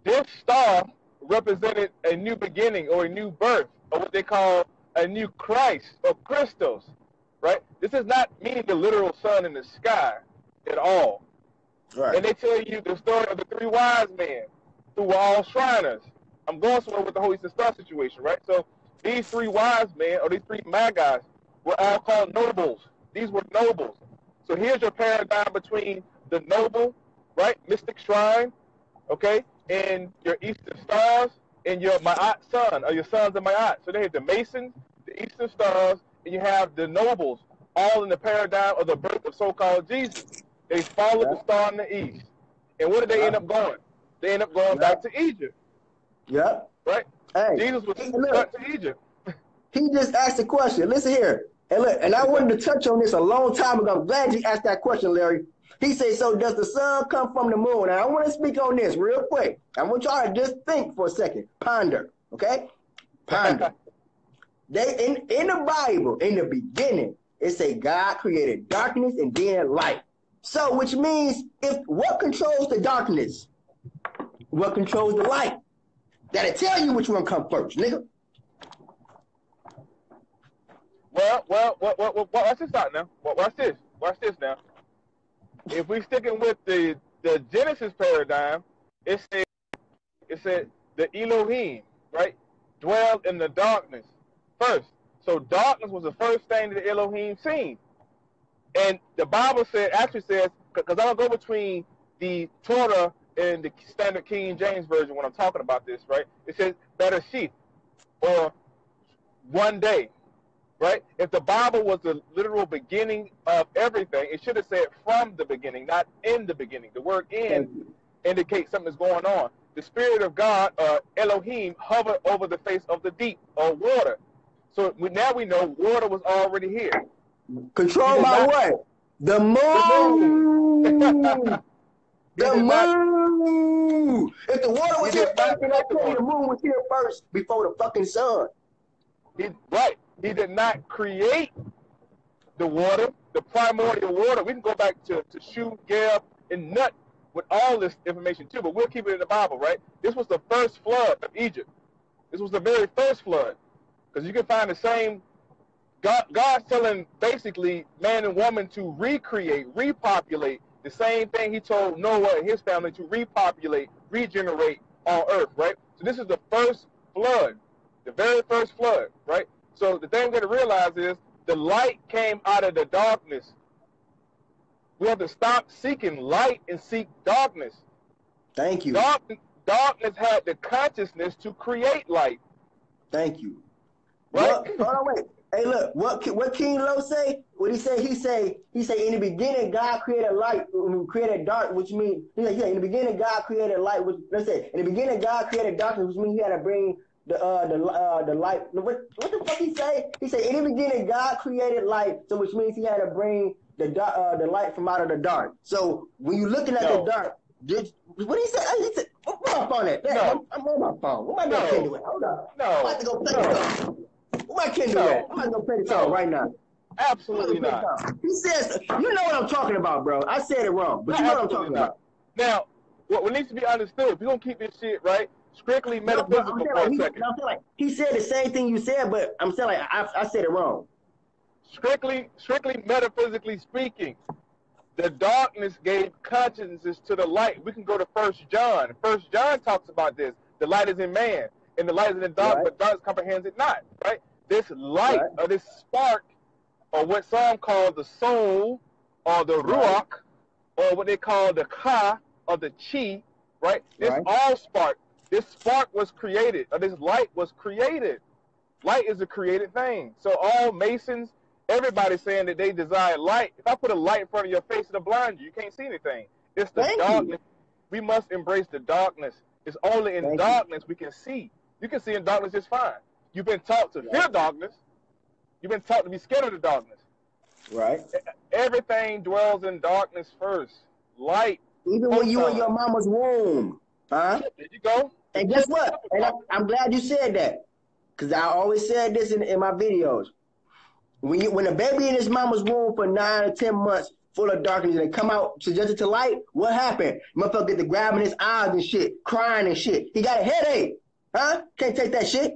Speaker 2: This star represented a new beginning or a new birth, or what they call a new Christ or Christos, right? This is not meaning the literal sun in the sky at all. Right. And they tell you the story of the three wise men who were all Shriners. I'm going somewhere with the whole Eastern Star situation, right? So these three wise men, or these three Magi's, were all called nobles. These were nobles. So here's your paradigm between the noble, right, mystic shrine, okay, and your Eastern Stars, and your Ma'at sun, or your sons of Ma'at. So they have the Masons, the Eastern Stars, and you have the nobles, all in the paradigm of the birth of so-called Jesus. They followed the star in the east. And where did they end up going? They end up going back to Egypt.
Speaker 1: Yep.
Speaker 2: Right?
Speaker 1: Hey,
Speaker 2: Jesus was sent to Egypt.
Speaker 1: He just asked a question. Listen here. And look, and I wanted to touch on this a long time ago. I'm glad you asked that question, Larry. He said, so does the sun come from the moon? And I want to speak on this real quick. I want y'all to just think for a second. Ponder. Okay? Ponder. They in the Bible, in the beginning, it say God created darkness and then light. So which means if what controls the darkness? What controls the light? That'll tell you which one come first, nigga.
Speaker 2: Well, watch this out now. Watch this now. If we sticking with the Genesis paradigm, it said the Elohim, right, dwelled in the darkness first. So darkness was the first thing that the Elohim seen. And the Bible actually says, because I'm going to go between the Torah and the Standard King James Version when I'm talking about this, right? It says Bereshit, or one day, right? If the Bible was the literal beginning of everything, it should have said from the beginning, not in the beginning. The word in indicates something is going on. The Spirit of God, Elohim, hovered over the face of the deep, or water. So now we know water was already here.
Speaker 1: Controlled by what? The moon. The moon. If the water was here first, then I tell you the moon was here first before the fucking sun.
Speaker 2: Right. He did not create the water, the primordial water. We can go back to Shu, Geb, and Nut with all this information too, but we'll keep it in the Bible, right? This was the first flood of Egypt. This was the very first flood. Because you can find the same, God's telling basically man and woman to recreate, repopulate, the same thing he told Noah and his family to repopulate, regenerate on earth, right? So this is the first flood, the very first flood, right? So the thing we got to realize is the light came out of the darkness. We have to stop seeking light and seek darkness.
Speaker 1: Thank you.
Speaker 2: Darkness had the consciousness to create light.
Speaker 1: Thank you.
Speaker 2: Right?
Speaker 1: Hold on, wait. Hey, look. What King Lo say? What he say? He say in the beginning God created light, created dark, which means in the beginning God created light. Which let's say in the beginning God created darkness, which means he had to bring the light. What the fuck he say? He say in the beginning God created light, so which means he had to bring the light from out of the dark. So when you looking at the dark, what he say? He said, "What up on it?
Speaker 2: No.
Speaker 1: I'm on my phone. What am I going to do? Hold on.
Speaker 2: No.
Speaker 1: I'm about to go play the song. What am I can do that? I'm about to go play the song right now.
Speaker 2: Absolutely not.
Speaker 1: He says, you know what I'm talking about, bro. I said it wrong, but you know what I'm talking about.
Speaker 2: Now, what needs to be understood, we're going to keep this shit, right, strictly metaphysical for a second.
Speaker 1: He said the same thing you said, but I'm saying like I said it wrong.
Speaker 2: Strictly metaphysically speaking, the darkness gave consciousness to the light. We can go to 1 John. 1 John talks about this. The light is in man, and the light is in the dark, but darkness comprehends it not, right? This light, or this spark, or what some call the soul, or the ruach, or what they call the ka, or the chi, right? This all spark. This spark was created, or this light was created. Light is a created thing. So all Masons, everybody's saying that they desire light. If I put a light in front of your face, it'll blind you. You can't see anything. It's the darkness. We must embrace the darkness. It's only in darkness we can see. You can see in darkness just fine. You've been taught to fear darkness. You've been taught to be scared of the darkness.
Speaker 1: Right.
Speaker 2: Everything dwells in darkness first. Light.
Speaker 1: Even when you in your mama's womb. Huh?
Speaker 2: There you go.
Speaker 1: And guess what? And I'm glad you said that. Because I always said this in my videos. When a baby in his mama's womb for 9 or 10 months, full of darkness, and they come out suggested to light, what happened? Motherfucker get to grabbing his eyes and shit, crying and shit. He got a headache. Huh? Can't take that shit.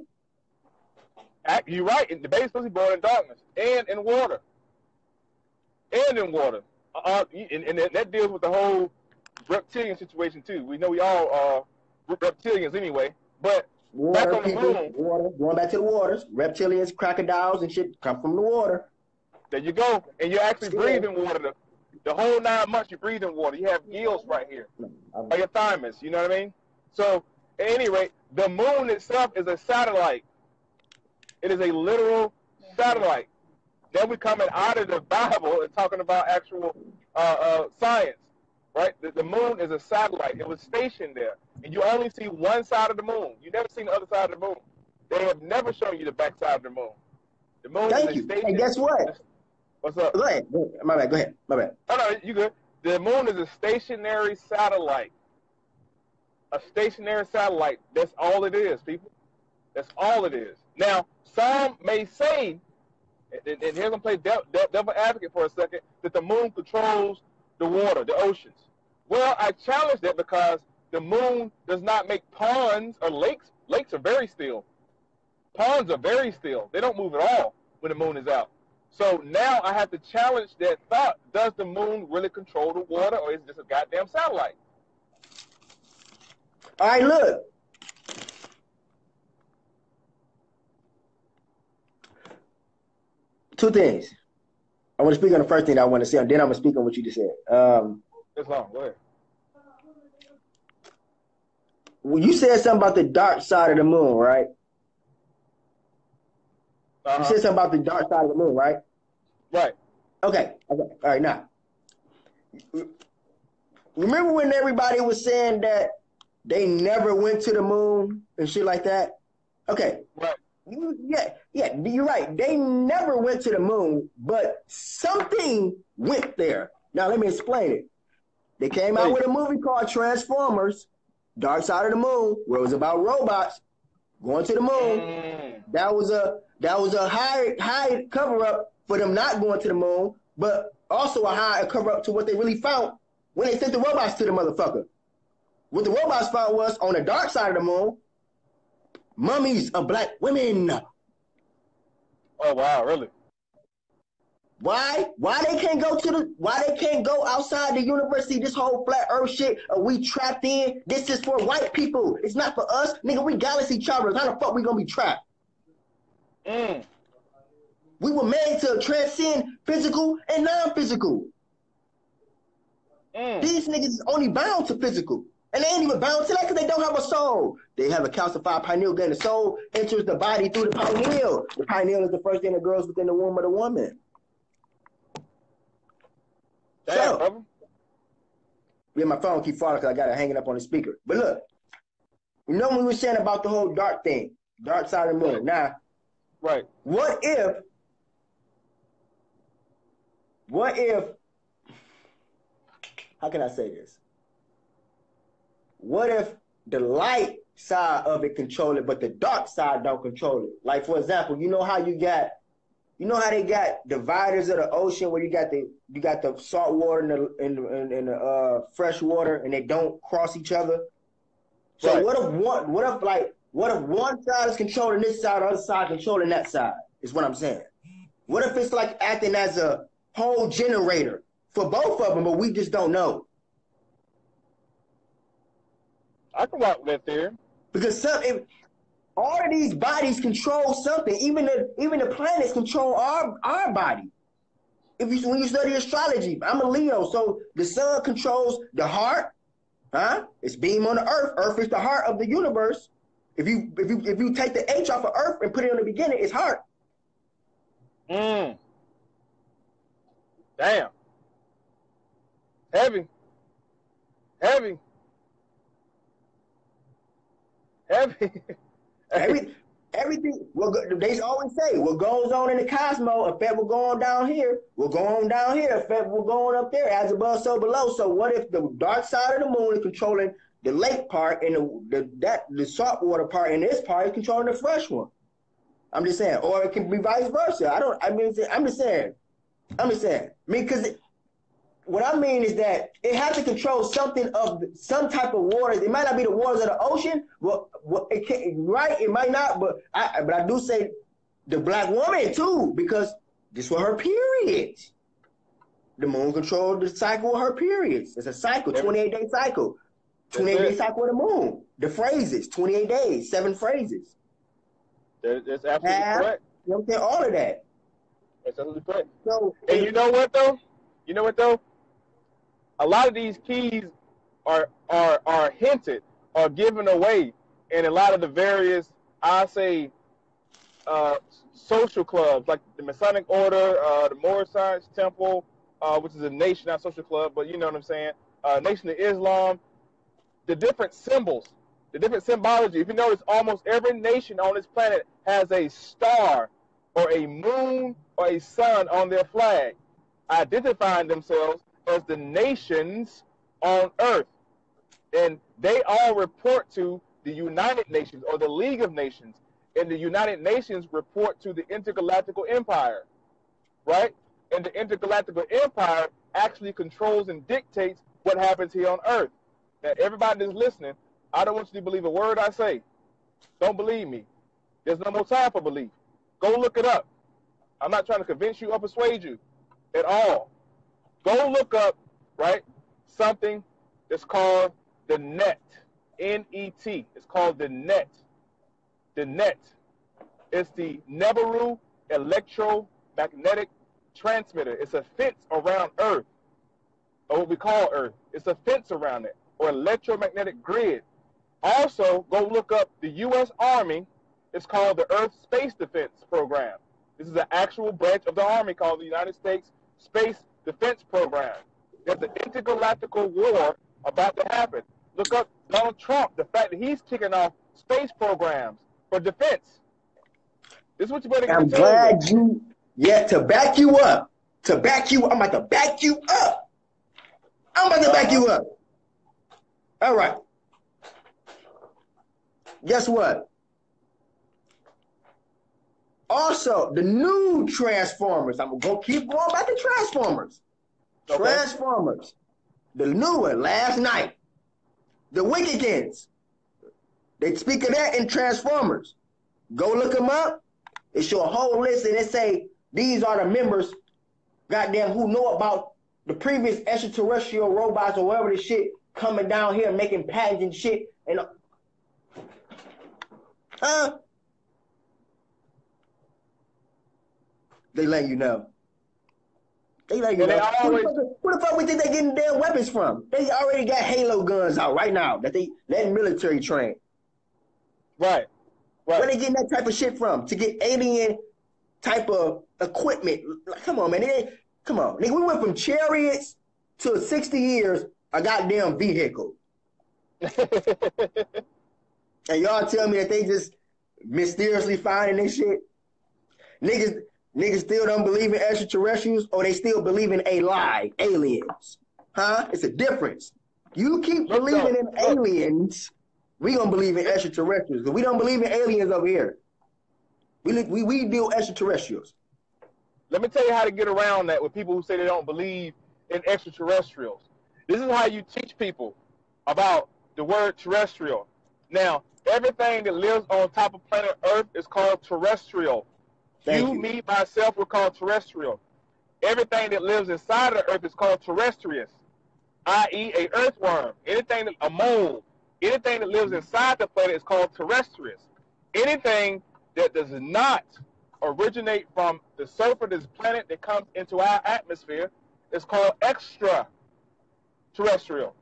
Speaker 2: You're right. The baby's supposed to be born in darkness and in water. And in water. And that deals with the whole reptilian situation, too. We know we all are reptilians anyway. But
Speaker 1: water,
Speaker 2: back on the moon.
Speaker 1: Water, going back to the waters. Reptilians, crocodiles, and shit come from the water.
Speaker 2: There you go. And you're actually breathing water. The whole 9 months you breathe in water. You have gills right here. By your thymus. You know what I mean? So, at any rate, the moon itself is a satellite. It is a literal satellite. Then we're coming out of the Bible and talking about actual science. right? The moon is a satellite. It was stationed there, and you only see one side of the moon. You never seen the other side of the moon. They have never shown you the back side of the moon. The moon is
Speaker 1: Thank
Speaker 2: a
Speaker 1: you. And
Speaker 2: station.
Speaker 1: guess what?
Speaker 2: What's up?
Speaker 1: Go ahead. My bad. Go ahead. My bad.
Speaker 2: Oh no, you good. The moon is a stationary satellite. A stationary satellite. That's all it is, people. That's all it is. Now, some may say, and here's going to play devil advocate for a second, that the moon controls the water, the oceans. Well, I challenge that because the moon does not make ponds or lakes. Lakes are very still. Ponds are very still. They don't move at all when the moon is out. So now I have to challenge that thought. Does the moon really control the water, or is it just a goddamn satellite?
Speaker 1: All right, look. Two things. I want to speak on the first thing that I want to say, and then I'm going to speak on what you just said.
Speaker 2: It's long. Go ahead.
Speaker 1: Well, you said something about the dark side of the moon, right? You said something about the dark side of the moon, right?
Speaker 2: Right.
Speaker 1: Okay. All right, now. Remember when everybody was saying that they never went to the moon and shit like that? Okay.
Speaker 2: Right.
Speaker 1: Yeah, you're right. They never went to the moon, but something went there. Now, let me explain it. They came out with a movie called Transformers, Dark Side of the Moon, where it was about robots going to the moon. That was a high cover up for them not going to the moon, but also a high cover up to what they really found when they sent the robots to the motherfucker. What the robots found was on the dark side of the moon, mummies of black women.
Speaker 2: Oh wow, really?
Speaker 1: Why they can't go outside the university, this whole flat earth shit, we trapped in? This is for white people. It's not for us. Nigga, we galaxy travelers. How the fuck we gonna be trapped? We were made to transcend physical and non-physical. These niggas is only bound to physical. And they ain't even bound to that because they don't have a soul. They have a calcified pineal gland. The soul enters the body through the pineal. The pineal is the first thing that grows within the womb of the woman.
Speaker 2: Damn, brother.
Speaker 1: Yeah, my phone keep falling because I got it hanging up on the speaker. But look, you know what we were saying about the whole dark thing, dark side of the moon. Now,
Speaker 2: right.
Speaker 1: What if, how can I say this? What if the light side of it control it, but the dark side don't control it? Like, for example, you know how they got dividers of the ocean where you got the salt water and the fresh water, and they don't cross each other. So right. What if one side is controlling this side, the other side controlling that side? Is what I'm saying. What if it's like acting as a whole generator for both of them, but we just don't know?
Speaker 2: I can rock with that theory.
Speaker 1: Because all of these bodies control something. Even the planets control our body. When you study astrology, I'm a Leo, so the sun controls the heart. It's beam on the earth. Earth is the heart of the universe. If you take the H off of earth and put it on the beginning, it's heart.
Speaker 2: Damn. Heavy.
Speaker 1: Everything. Well, they always say what goes on in the cosmos affect what going down here. What going on down here affect what going up there. As above, so below. So what if the dark side of the moon is controlling the lake part and the saltwater part, and this part is controlling the fresh one? I'm just saying, or it can be vice versa. I'm just saying. Because what I mean is that it has to control something of some type of waters. It might not be the waters of the ocean. Well, it can't, right? It might not, but I do say the black woman too, because this was her period. The moon controlled the cycle of her periods. It's a cycle, 28-day cycle. 28-day cycle of the moon. The phrases, 28 days, 7 phrases.
Speaker 2: That's absolutely correct.
Speaker 1: You know what I'm saying? All of that.
Speaker 2: That's absolutely correct.
Speaker 1: So,
Speaker 2: and you know what though? A lot of these keys are hinted or given away in a lot of the various, I say, social clubs, like the Masonic Order, the Moorish Science Temple, which is a nation, not social club, but you know what I'm saying. Nation of Islam, the different symbols, the different symbology. If you notice, almost every nation on this planet has a star or a moon or a sun on their flag, identifying themselves as the nations on earth. And they all report to the United Nations or the League of Nations. And the United Nations report to the Intergalactical Empire, right? And the Intergalactical Empire actually controls and dictates what happens here on earth. Now, everybody that's listening, I don't want you to believe a word I say. Don't believe me. There's no more time for belief. Go look it up. I'm not trying to convince you or persuade you at all. Go look up, right, something that's called the net, N-E-T. It's called the net. The net. It's the Nibiru electromagnetic transmitter. It's a fence around Earth, or what we call Earth. It's a fence around it, or electromagnetic grid. Also, go look up the U.S. Army. It's called the Earth Space Defense Program. This is an actual branch of the Army called the United States Space Defense Program. There's an intergalactical war about to happen. Look up Donald Trump, the fact that he's kicking off space programs for defense. This is what you better get
Speaker 1: I'm glad you, to back you up. I'm about to back you up. Back you up. All right. Guess what? Also, the new Transformers. I'm going to keep going back to Transformers. Okay. Transformers. The new one, last night. The Wickedens. They speak of that in Transformers. Go look them up. It show a whole list and it say, these are the members, goddamn, who know about the previous extraterrestrial robots or whatever the shit coming down here making patents and shit. And they let you know. They let you know. Where the fuck we think they getting their weapons from? They already got Halo guns out right now that they let military train.
Speaker 2: Right.
Speaker 1: Where they getting that type of shit from? To get alien type of equipment. Like, come on, man. Come on. Nigga, we went from chariots to 60 years, a goddamn vehicle. And y'all tell me that they just mysteriously finding this shit? Niggas still don't believe in extraterrestrials, or they still believe in a lie, aliens. Huh? It's a difference. You keep believing in aliens, we gonna believe in extraterrestrials. Because we don't believe in aliens over here. We deal extraterrestrials.
Speaker 2: Let me tell you how to get around that with people who say they don't believe in extraterrestrials. This is how you teach people about the word terrestrial. Now, everything that lives on top of planet Earth is called terrestrial. You, me, myself, we're called terrestrial. Everything that lives inside of the Earth is called terrestrious, i.e. a earthworm. A mole. Anything that lives inside the planet is called terrestrious. Anything that does not originate from the surface of this planet that comes into our atmosphere is called extraterrestrial.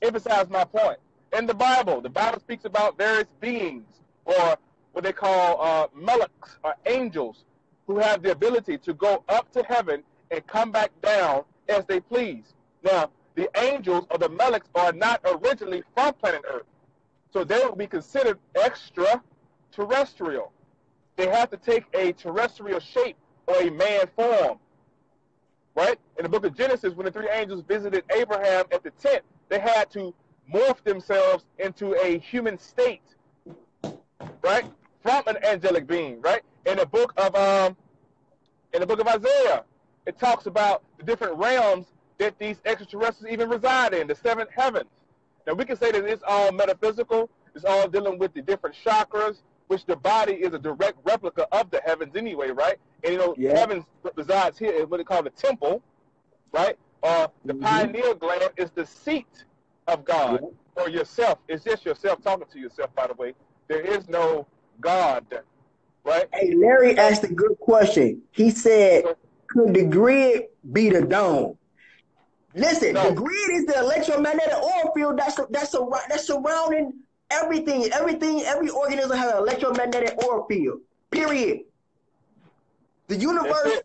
Speaker 2: Emphasize my point. In the Bible speaks about various beings, or what they call meleks, or angels, who have the ability to go up to heaven and come back down as they please. Now, the angels or the meleks are not originally from planet Earth, so they will be considered extraterrestrial. They have to take a terrestrial shape or a man form, right? In the book of Genesis, when the three angels visited Abraham at the tent, they had to morph themselves into a human state, right? From an angelic being, right? In the book of Isaiah, it talks about the different realms that these extraterrestrials even reside in, the seventh heavens. Now, we can say that it's all metaphysical. It's all dealing with the different chakras, which the body is a direct replica of the heavens anyway, right? And, heavens resides here in what they call the temple, right? The pineal gland is the seat of God, or yourself. It's just yourself talking to yourself, by the way. There is no God, right?
Speaker 1: Hey, Larry asked a good question. He said, could the grid be the dome? Listen, the grid is the electromagnetic oil field that's surrounding everything. Every organism has an electromagnetic oil field. Period. The universe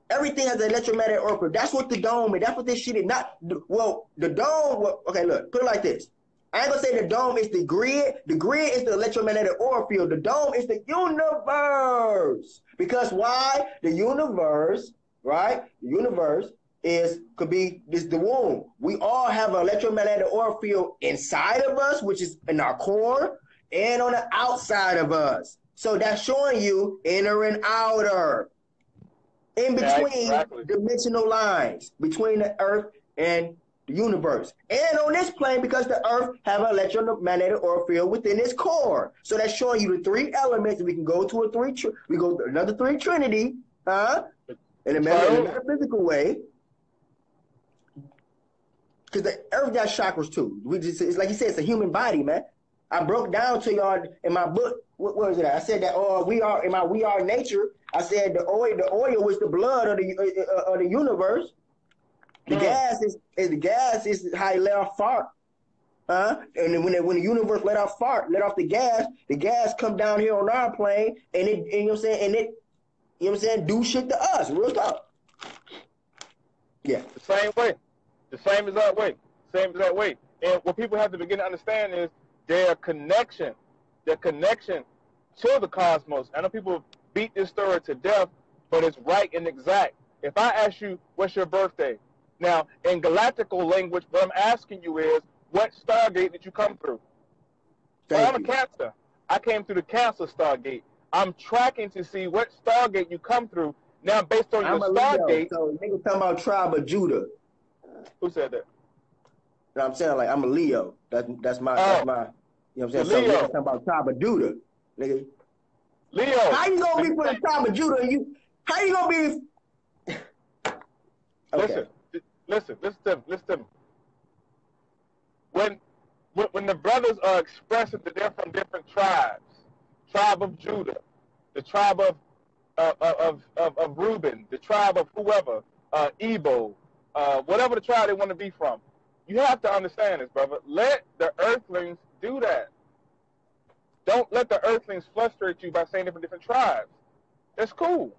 Speaker 1: Everything has an electromagnetic aura field. That's what the dome is. That's what this shit is. Not well. The dome. Well, okay, look. Put it like this. I ain't gonna say the dome is the grid. The grid is the electromagnetic aura field. The dome is the universe. Because why? The universe, right? The universe could be the womb. We all have an electromagnetic aura field inside of us, which is in our core, and on the outside of us. So that's showing you inner and outer. In between dimensional lines between the earth and the universe. And on this plane, because the earth have an electromagnetic aura field within its core. So that's showing you the three elements. We can go to another three trinity, in a metaphysical way. Because the earth got chakras too. It's like you said, it's a human body, man. I broke down to y'all in my book. What was it? I said that we are nature. I said the oil is the blood of the universe. The gas is how it let off fart. And then when the universe let off the gas come down here on our plane, and it, you know what I'm saying, and it, you know what I'm saying, do shit to us, real stuff. Yeah.
Speaker 2: The same way. The same exact way. Same exact way. And what people have to begin to understand is their connection to the cosmos. I know people beat this story to death, but it's right and exact. If I ask you, what's your birthday? Now, in galactical language, what I'm asking you is, what stargate did you come through? Well, I'm a Cancer. I came through the Cancer stargate. I'm tracking to see what stargate you come through. Now, based on your stargate.
Speaker 1: So niggas talking about tribe of Judah.
Speaker 2: Who said that?
Speaker 1: You know what I'm saying? Like, I'm a Leo. That's my, you know what I'm saying? So niggas talking about tribe of Judah. Nigga.
Speaker 2: Leo.
Speaker 1: How you gonna be for the tribe of Judah and how you gonna be?
Speaker 2: Okay. Listen to me. When the brothers are expressing that they're from different tribes, tribe of Judah, the tribe of Reuben, the tribe of whoever, Igbo, whatever the tribe they want to be from, you have to understand this, brother. Let the earthlings do that. Don't let the earthlings frustrate you by saying different tribes. That's cool.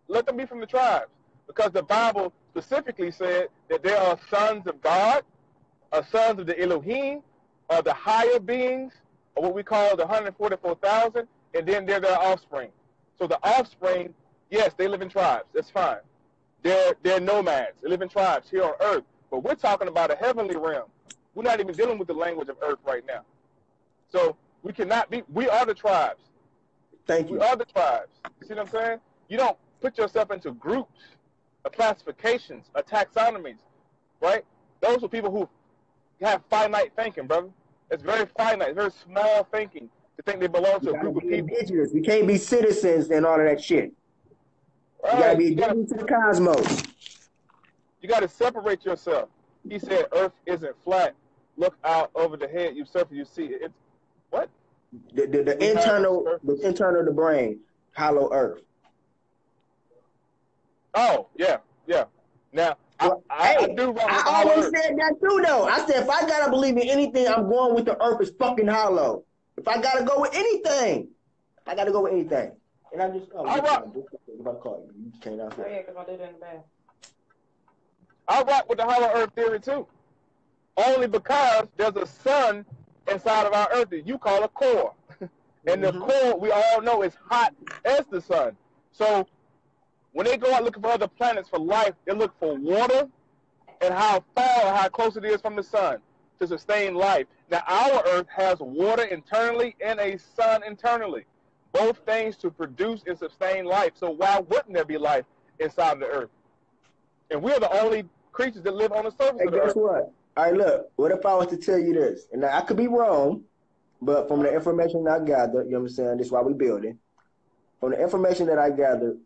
Speaker 2: Let them be from the tribes. Because the Bible specifically said that there are sons of God, sons of the Elohim, or the higher beings, or what we call the 144,000, and then they're their offspring. So the offspring, yes, they live in tribes. That's fine. They're nomads. They live in tribes here on earth. But we're talking about a heavenly realm. We're not even dealing with the language of earth right now. So we cannot be, we are the tribes.
Speaker 1: Thank you.
Speaker 2: We are the tribes. You see what I'm saying? You don't put yourself into groups, or classifications, or taxonomies, right? Those are people who have finite thinking, brother. It's very finite, very small thinking to think they belong to a group of people.
Speaker 1: Indigenous. We can't be citizens and all of that shit. Right. You gotta be indigenous to the cosmos.
Speaker 2: You gotta separate yourself. He said Earth isn't flat. Look out over the head, you surfer, you see it. It's what?
Speaker 1: The internal of the brain, hollow Earth.
Speaker 2: Oh, yeah. Now, I do run with
Speaker 1: I always said that too, though. I said, if I gotta believe in anything, I'm going with the Earth is fucking hollow. If I gotta go with anything, And I just, if I call you, you can't answer.
Speaker 3: Oh, yeah, because I did it in the bath.
Speaker 2: I rock with the hollow Earth theory, too. Only because there's a sun inside of our Earth that you call a core. And the core, we all know, is hot as the sun. So when they go out looking for other planets for life, they look for water and how far or how close it is from the sun to sustain life. Now, our Earth has water internally and a sun internally, both things to produce and sustain life. So why wouldn't there be life inside of the Earth? And we're the only creatures that live on the surface of the Earth.
Speaker 1: Guess what? All right, look, what if I was to tell you this? And I could be wrong, but from the information I gathered, you know what I'm saying, this is why we're building. From the information that I gathered,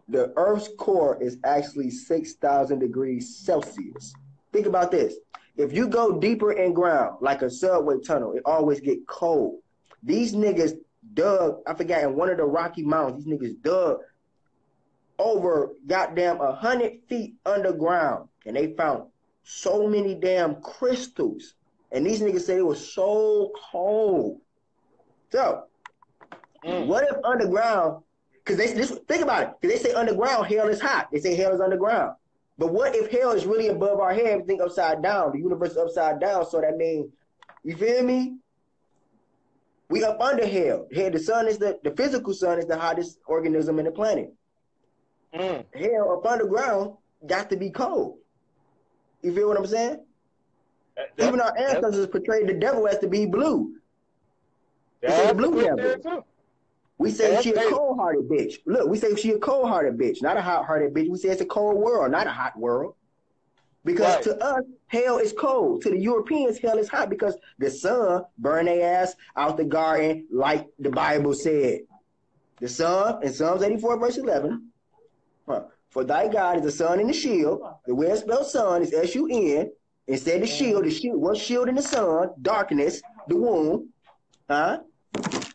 Speaker 1: the Earth's core is actually 6,000 degrees Celsius. Think about this. If you go deeper in ground, like a subway tunnel, it always get cold. These niggas dug, I forgot, in one of the Rocky Mountains, these niggas dug over goddamn 100 feet underground, and they found so many damn crystals. And these niggas said it was so cold. So, what if underground, think about it. Because they say underground, hell is hot. They say hell is underground. But what if hell is really above our head? Everything upside down. The universe is upside down. So that means, you feel me? We up under hell. The sun is the physical sun is the hottest organism in the planet. Hell up underground got to be cold. You feel what I'm saying? Even our ancestors portrayed the devil as to be blue. They say the blue devil. We say she a cold-hearted bitch. Look, we say she a cold-hearted bitch, not a hot-hearted bitch. We say it's a cold world, not a hot world. Because to us, hell is cold. To the Europeans, hell is hot because the sun burned their ass out the garden like the Bible said. The sun, in Psalms 84, verse 11, for thy God is the sun and the shield. The way it's spelled sun is S-U-N. Instead the shield, what's shielding the sun? Darkness, the womb.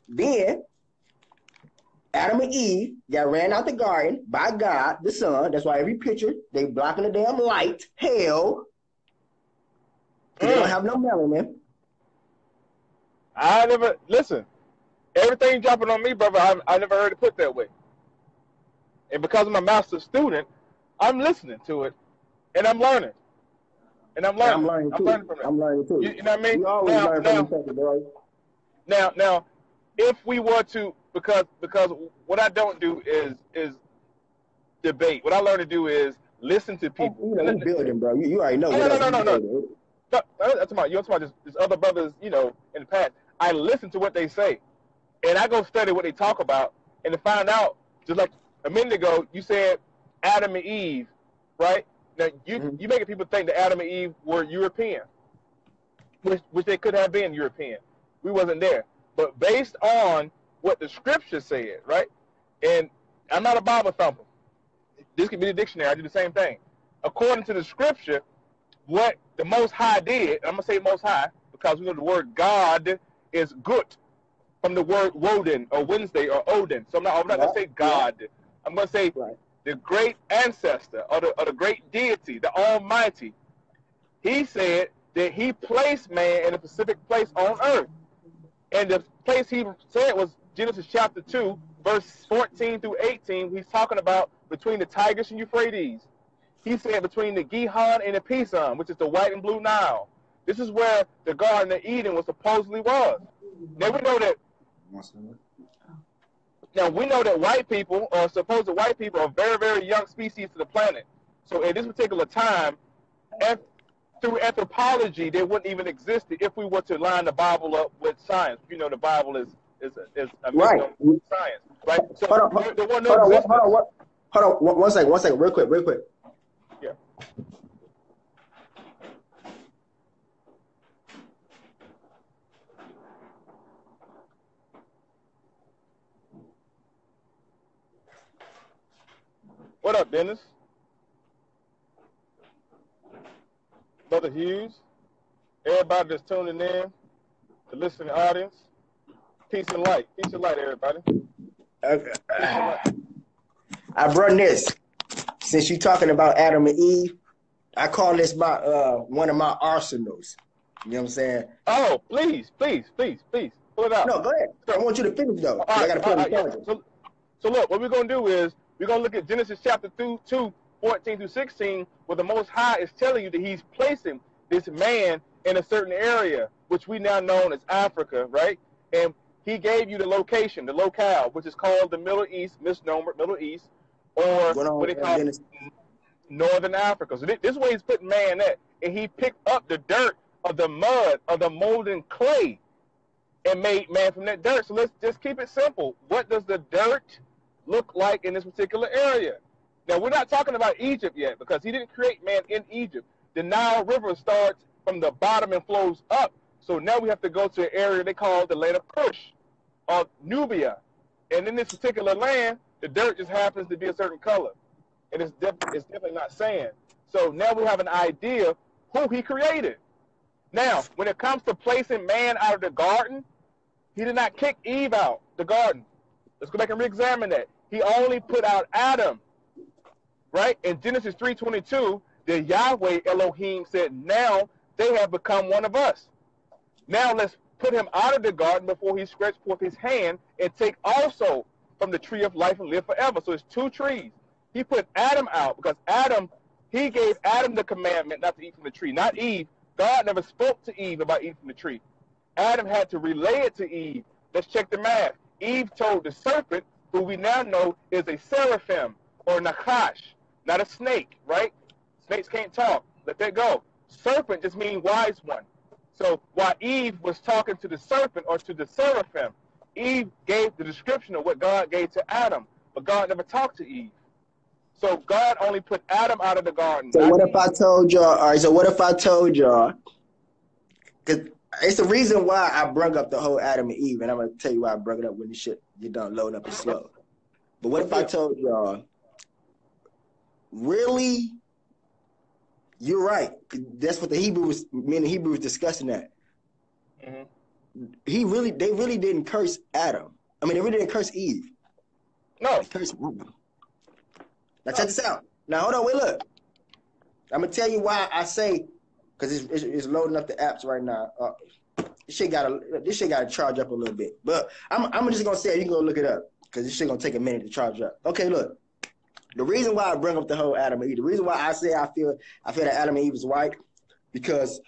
Speaker 1: Then Adam and Eve got ran out the garden by God, the sun. That's why every picture, they blocking the damn light. Hell. They don't have no melanin.
Speaker 2: I never, listen, everything dropping on me, brother, I never heard it put that way. And because I'm a master student, I'm listening to it, and I'm learning. And I'm learning. I'm learning from it.
Speaker 1: I'm learning too.
Speaker 2: You know what I mean?
Speaker 1: You always learn from each other, bro.
Speaker 2: Now, if we were to, because what I don't do is debate. What I learn to do is listen to people.
Speaker 1: You know, building, bro. You already know.
Speaker 2: No. That's about you're talking about just other brothers, you know, in the past. I listen to what they say, and I go study what they talk about, and to find out. Just like a minute ago, you said Adam and Eve, right? Now you making people think that Adam and Eve were European, which they could have been European. We wasn't there, but based on what the scripture said, right? And I'm not a Bible thumper. This could be the dictionary. I do the same thing. According to the scripture, what the Most High did, and I'm going to say Most High because we know the word God is good from the word Woden or Wednesday or Odin. So I'm not going to say God. I'm going to say the great ancestor or the great deity, the Almighty. He said that he placed man in a specific place on earth. And the place he said was Genesis chapter 2, verse 14 through 18. He's talking about between the Tigris and Euphrates. He said between the Gihon and the Pison, which is the white and blue Nile. This is where the Garden of Eden was supposedly was. Now we know that. Now we know that white people, or supposed white people, are very, very young species to the planet. So at this particular time, through anthropology, they wouldn't even exist if we were to line the Bible up with science. You know, the Bible is a science, right? So
Speaker 1: hold on, one second, real quick.
Speaker 2: Yeah. What up, Dennis? Brother Hughes, everybody that's tuning in, the listening audience, peace and light, everybody.
Speaker 1: I brought this since you're talking about Adam and Eve. I call this my one of my arsenals. You know what I'm saying?
Speaker 2: Oh, please, pull it out.
Speaker 1: No, go ahead. I want you to finish though. I got to put it in.
Speaker 2: So look, what we're gonna do is we're gonna look at Genesis chapter 2, 14 through 16, where the Most High is telling you that He's placing this man in a certain area, which we now know as Africa, right? And He gave you the location, the locale, which is called the Middle East, misnomer Middle East, or what they call Northern Africa. So this is where He's putting man at, and He picked up the dirt of the mud of the molten clay and made man from that dirt. So let's just keep it simple. What does the dirt look like in this particular area? Now, we're not talking about Egypt yet because He didn't create man in Egypt. The Nile River starts from the bottom and flows up. So now we have to go to an area they call the land of Cush or Nubia. And in this particular land, the dirt just happens to be a certain color. And it's definitely not sand. So now we have an idea who He created. Now, when it comes to placing man out of the garden, He did not kick Eve out the garden. Let's go back and re-examine that. He only put out Adam. Right? In Genesis 3:22, the Yahweh Elohim said, now they have become one of us. Now let's put him out of the garden before he stretched forth his hand and take also from the tree of life and live forever. So it's two trees. He put Adam out because Adam, he gave Adam the commandment not to eat from the tree, not Eve. God never spoke to Eve about eating from the tree. Adam had to relay it to Eve. Let's check the math. Eve told the serpent, who we now know is a seraphim or nakash, not a snake, right? Snakes can't talk. Let that go. Serpent just means wise one. So while Eve was talking to the serpent or to the seraphim, Eve gave the description of what God gave to Adam, but God never talked to Eve. So God only put Adam out of the garden.
Speaker 1: So
Speaker 2: Not
Speaker 1: what if
Speaker 2: Eve.
Speaker 1: I told y'all? All right. So what if I told y'all? Because it's the reason why I brought up the whole Adam and Eve, and I'm gonna tell you why I brought it up when this shit get done loading up and slow. But what if I told y'all? Really, you're right. That's what the Hebrew was. Me and the Hebrew was discussing that. They really didn't curse Adam. I mean, they really didn't curse Eve.
Speaker 2: No.
Speaker 1: They cursed Adam. Now check this out. Now hold on, wait, look. I'm gonna tell you why I say, because it's loading up the apps right now. This shit gotta charge up a little bit. But I'm just gonna say it. You can go look it up because this shit gonna take a minute to charge up. Okay, look. The reason why I bring up the whole Adam and Eve, the reason why I say I feel that Adam and Eve is white, because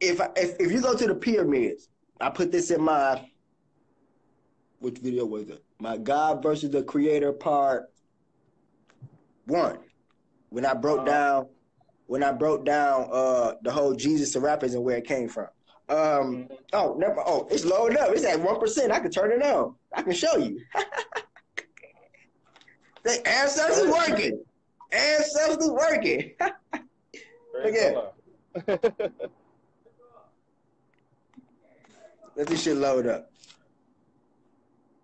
Speaker 1: if you go to the pyramids, I put this in my, which video was it? My God versus the Creator part 1. When I broke down the whole Jesus to rappers and where it came from. It's loading up. It's at 1%. I can turn it on. I can show you. The ancestors is working. Ancestors is working. Again. Let this shit load up.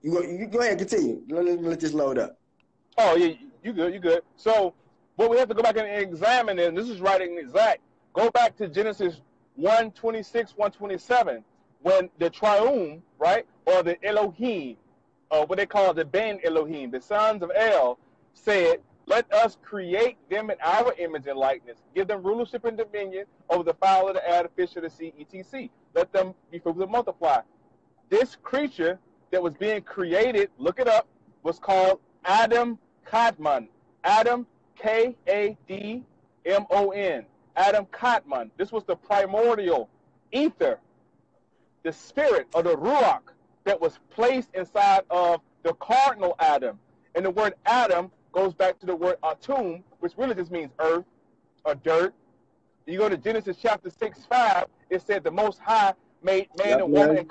Speaker 1: You go ahead and continue. Let this load up.
Speaker 2: Oh yeah, you good. So what we have to go back and examine, and this is right and exact. Go back to Genesis 1:26, 1:27, when the triune, right, or the Elohim, or what they call the Ben Elohim, the sons of El, said, "Let us create them in our image and likeness. Give them rulership and dominion over the fowl of the air, the fish of the sea, etc. Let them be fruitful and multiply." This creature that was being created, look it up, was called Adam Kadmon. Adam, Kadmon. Adam Kadmon. This was the primordial ether, the spirit or the ruach that was placed inside of the cardinal Adam. And the word Adam goes back to the word atum, which really just means earth or dirt. You go to Genesis chapter 6:5, it said the Most High made man and woman and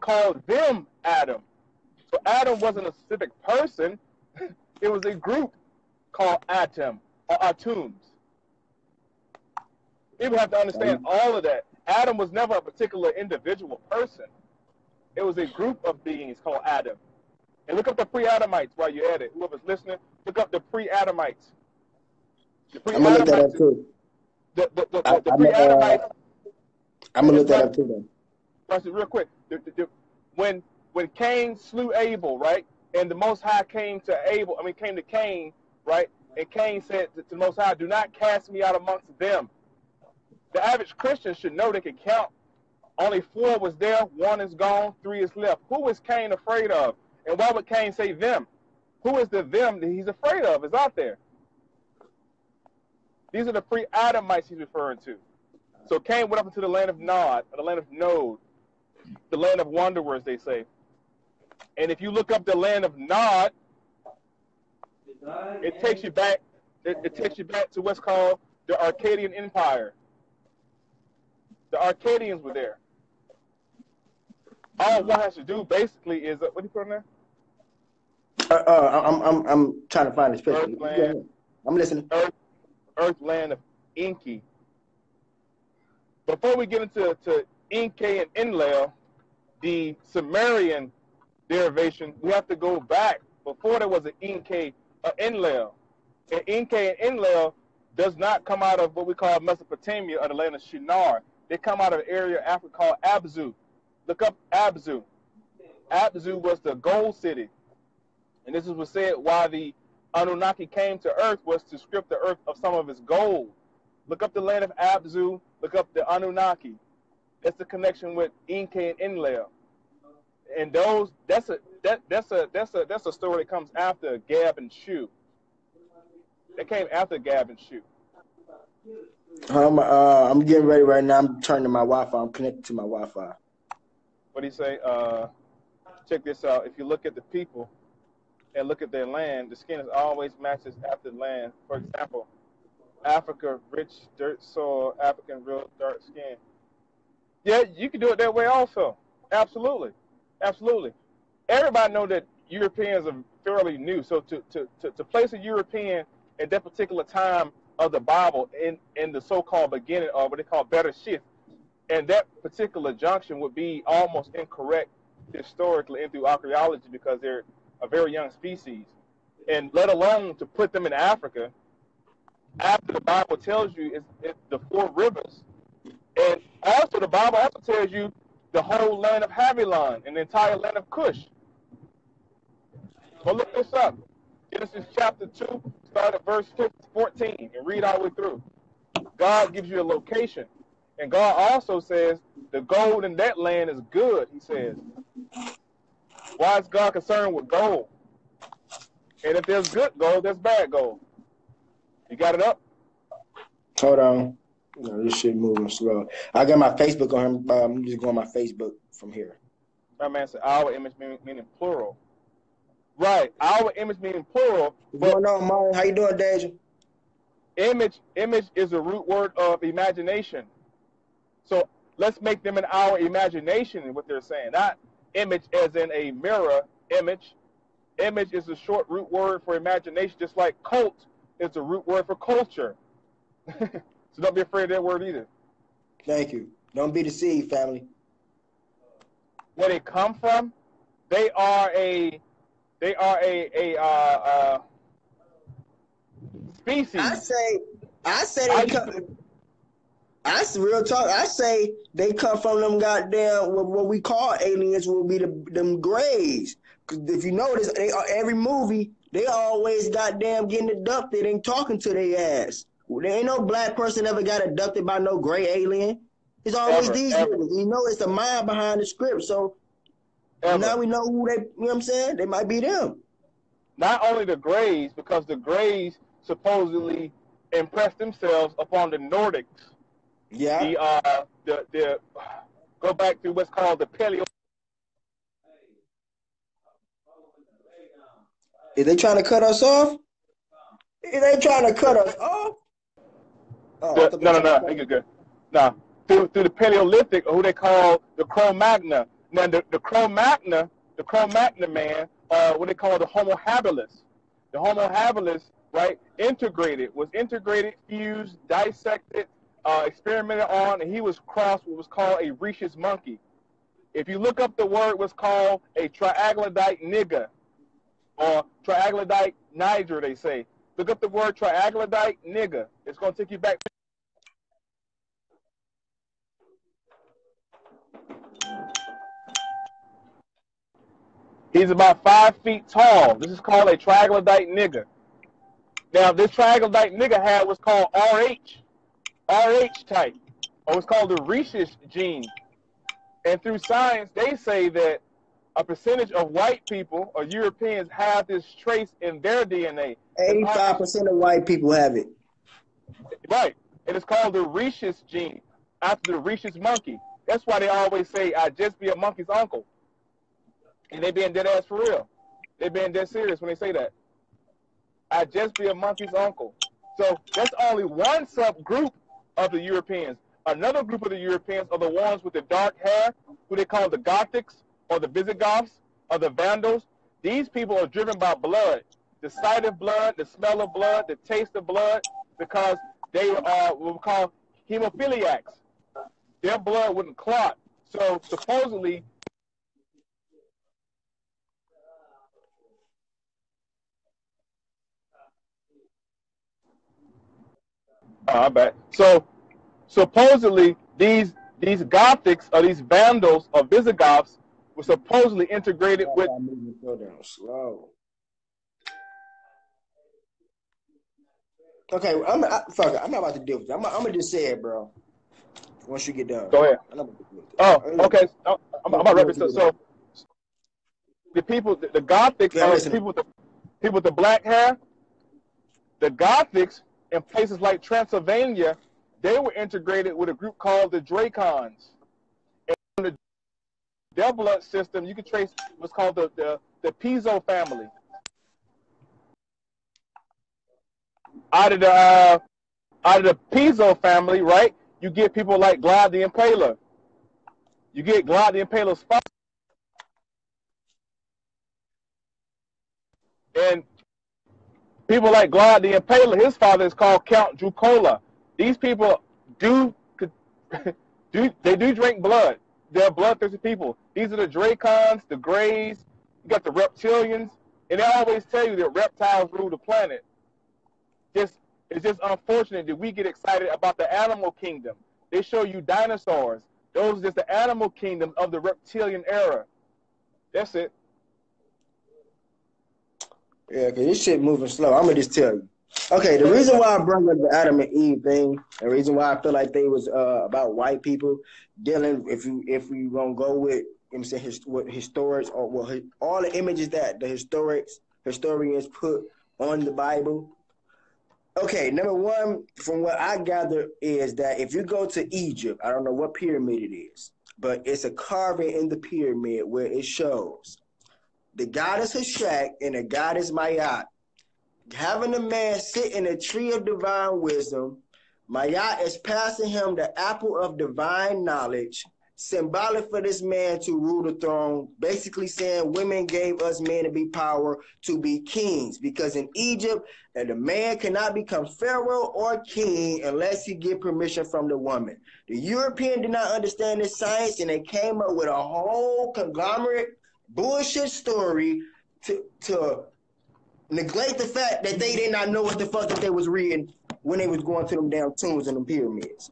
Speaker 2: called them Adam. So Adam wasn't a specific person. It was a group called Atom or Atums. People have to understand all of that. Adam was never a particular individual person. It was a group of beings called Adam. And look up the pre-Adamites while you're at it. Whoever's listening, look up the pre-Adamites.
Speaker 1: I'm gonna look that up too.
Speaker 2: The pre-Adamites.
Speaker 1: I'm gonna look that up too, then.
Speaker 2: Watch it real quick. When Cain slew Abel, right, and the Most High came to Cain, right, and Cain said to the Most High, "Do not cast me out amongst them." The average Christian should know they can count. Only 4 was there, 1 is gone, 3 is left. Who is Cain afraid of? And why would Cain say them? Who is the them that he's afraid of is out there? These are the pre-Adamites he's referring to. So Cain went up into the land of Nod, or the land of Nod, the land of wanderers, they say. And if you look up the land of Nod, it takes you back. It takes you back to what's called the Arcadian Empire. The Arcadians were there. All one has to do basically is what do you put on there?
Speaker 1: I'm trying to find this picture.
Speaker 2: Earthland.
Speaker 1: I'm listening.
Speaker 2: Earthland of Enki. Before we get into Enki and Enlil, the Sumerian derivation, we have to go back before there was an Enki or Enlil. And Enki and Enlil does not come out of what we call Mesopotamia or the land of Shinar. They come out of an area of Africa called Abzu. Look up Abzu. Abzu was the gold city. And this is what said why the Anunnaki came to Earth was to strip the Earth of some of its gold. Look up the land of Abzu. Look up the Anunnaki. That's the connection with Enki and Enlil. And that's that's a story that comes after Gab and Shu. That came after Gab and Shu.
Speaker 1: I'm getting ready right now. I'm turning to my Wi-Fi. I'm connected to my Wi-Fi.
Speaker 2: What do you say? Check this out. If you look at the people and look at their land, the skin is always matches after the land. For example, Africa, rich dirt soil, African real dark skin. Yeah, you can do it that way also. Absolutely. Absolutely. Everybody know that Europeans are fairly new. So to place a European at that particular time of the Bible in the so-called beginning of what they call better shift, and that particular junction would be almost incorrect historically and through archaeology because they're a very young species. And let alone to put them in Africa after the Bible tells you it's the four rivers. And also the Bible also tells you the whole land of Havilah and the entire land of Cush. Go look this up. Genesis chapter 2, start at verse 14 and read all the way through. God gives you a location. And God also says the gold in that land is good, he says. Why is God concerned with gold? And if there's good gold, there's bad gold. You got it up?
Speaker 1: Hold on. No, this shit moving slow. I got my Facebook on him. I'm just going my Facebook from here.
Speaker 2: My man said our image meaning plural. Right, our image meaning plural.
Speaker 1: What's going on, Martin? How you doing, Deja?
Speaker 2: Image is a root word of imagination. So let's make them in our imagination in what they're saying. Not image as in a mirror image. Image is a short root word for imagination, just like cult is a root word for culture. So don't be afraid of that word either.
Speaker 1: Thank you. Don't be deceived, family.
Speaker 2: Where they come from, they are a species.
Speaker 1: I say they come. Real talk. I say they come from them goddamn what we call aliens will be them grays. Cause if you notice, every movie they always goddamn getting abducted and talking to their ass. There ain't no black person ever got abducted by no gray alien. It's always these niggas. You know, it's the mind behind the script. So now we know who they. You know what I'm saying? They might be them.
Speaker 2: Not only the Greys, because the Greys supposedly impressed themselves upon the Nordics.
Speaker 1: Yeah.
Speaker 2: The go back to what's called the Paleo.
Speaker 1: Is they trying to cut us off? Is they trying to cut us off?
Speaker 2: Oh, no. You're good. Now, through the Paleolithic, or who they call the Cro-Magnon. Now, the Cro-Magnon man, what they call the Homo habilis. The Homo habilis, right, was integrated, fused, dissected, experimented on, and he was crossed what was called a rhesus monkey. If you look up the word, what's called a triaglodite nigger, or triaglodite niger, they say. Look up the word triaglodite nigger. It's going to take you back. He's about 5 feet tall. This is called a triaglodite nigger. Now, this triaglodite nigger had what's called RH type, or what's called the rhesus gene. And through science, they say that a percentage of white people or Europeans have this trace in their DNA.
Speaker 1: 85% of white people have it.
Speaker 2: Right. And it's called the rhesus gene, after the rhesus monkey. That's why they always say, I just be a monkey's uncle. And they being dead ass for real. They being dead serious when they say that. I just be a monkey's uncle. So that's only one subgroup of the Europeans. Another group of the Europeans are the ones with the dark hair, who they call the Gothics, or the Visigoths, or the Vandals. These people are driven by blood. The sight of blood, the smell of blood, the taste of blood, because they are what we call hemophiliacs. Their blood wouldn't clot. So supposedly, I bet. So supposedly these Gothics or these Vandals or Visigoths were supposedly integrated with.
Speaker 1: Slow. Okay, fuck it. I'm not about to deal with it. I'm gonna just say it, bro. Once you get done.
Speaker 2: Go ahead. Oh, okay. I'm about to wrap this up. the people, the Gothics,
Speaker 1: Yeah,
Speaker 2: the people with the black hair, the Gothics in places like Transylvania, they were integrated with a group called the Dracons. And in their blood system, you can trace what's called the Pizzo family. Out of the Pizzo family, right? You get people like Vlad the Impaler. You get Vlad the Impaler's father. And people like Vlad the Impaler, his father is called Count Drucola. These people they do drink blood. They're bloodthirsty people. These are the Dracons, the Greys, you got the reptilians, and they always tell you that reptiles rule the planet. It's just unfortunate that we get excited about the animal kingdom. They show you dinosaurs. Those are just the animal kingdom of the reptilian era. That's it.
Speaker 1: Yeah, because this shit moving slow. I'm going to just tell you. Okay, the reason why I brought up the Adam and Eve thing, the reason why I feel like they was about white people dealing, if we gonna go with, I'm saying, what historians or what all the images that the historians put on the Bible. Okay, number one, from what I gather is that if you go to Egypt, I don't know what pyramid it is, but it's a carving in the pyramid where it shows the goddess Hashak and the goddess Mayat having a man sit in a tree of divine wisdom. Mayat is passing him the apple of divine knowledge, symbolic for this man to rule the throne, basically saying women gave us men to be power to be kings, because in Egypt, the man cannot become pharaoh or king unless he get permission from the woman. The European did not understand this science, and they came up with a whole conglomerate bullshit story to neglect the fact that they did not know what the fuck that they was reading when they was going to them damn tombs and them pyramids.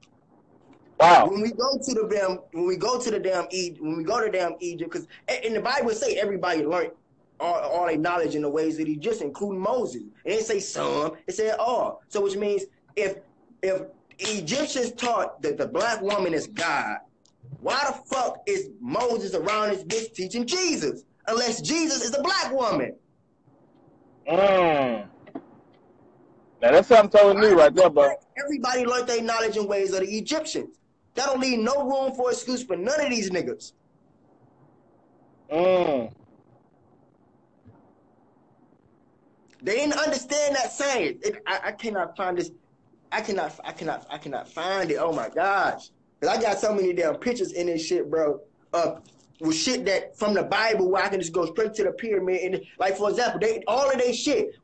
Speaker 2: Wow.
Speaker 1: When we go to damn Egypt, because in the Bible it say everybody learned all their knowledge in the ways that he just, including Moses. It didn't say some, it said all. So which means if Egyptians taught that the black woman is God, why the fuck is Moses around this bitch teaching Jesus? Unless Jesus is a black woman.
Speaker 2: Now that's something totally new right there, bro.
Speaker 1: Everybody learned their knowledge and ways of the Egyptians. That don't leave no room for excuse for none of these niggas. They didn't understand that saying. I cannot find this. I cannot find it. Oh my gosh. Because I got so many damn pictures in this shit, bro. With shit that from the Bible where I can just go straight to the pyramid. And like, for example, all of their shit,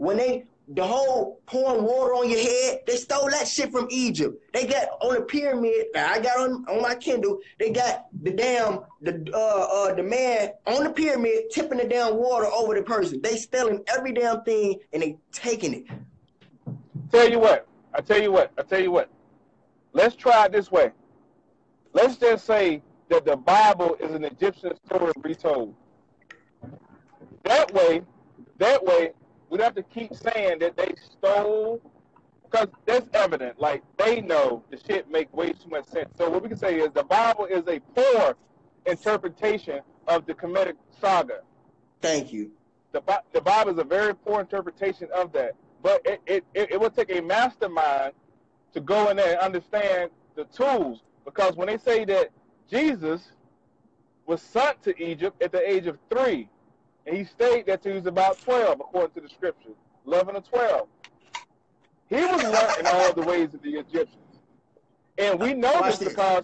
Speaker 1: the whole pouring water on your head, they stole that shit from Egypt. They got on the pyramid, I got on my Kindle, they got the man on the pyramid tipping the damn water over the person. They stealing every damn thing and they taking it.
Speaker 2: I tell you what. Let's try it this way. Let's just say that the Bible is an Egyptian story retold. That way, we don't have to keep saying that they stole, because that's evident. Like, they know the shit make way too much sense. So what we can say is the Bible is a poor interpretation of the Kemetic saga.
Speaker 1: Thank you.
Speaker 2: The Bible is a very poor interpretation of that. But it would take a mastermind to go in there and understand the tools. Because when they say that Jesus was sent to Egypt at the age of 3, and he stayed there till he was about 12, according to the scriptures, 11 or 12. He was learning all the ways of the Egyptians. And we know this because,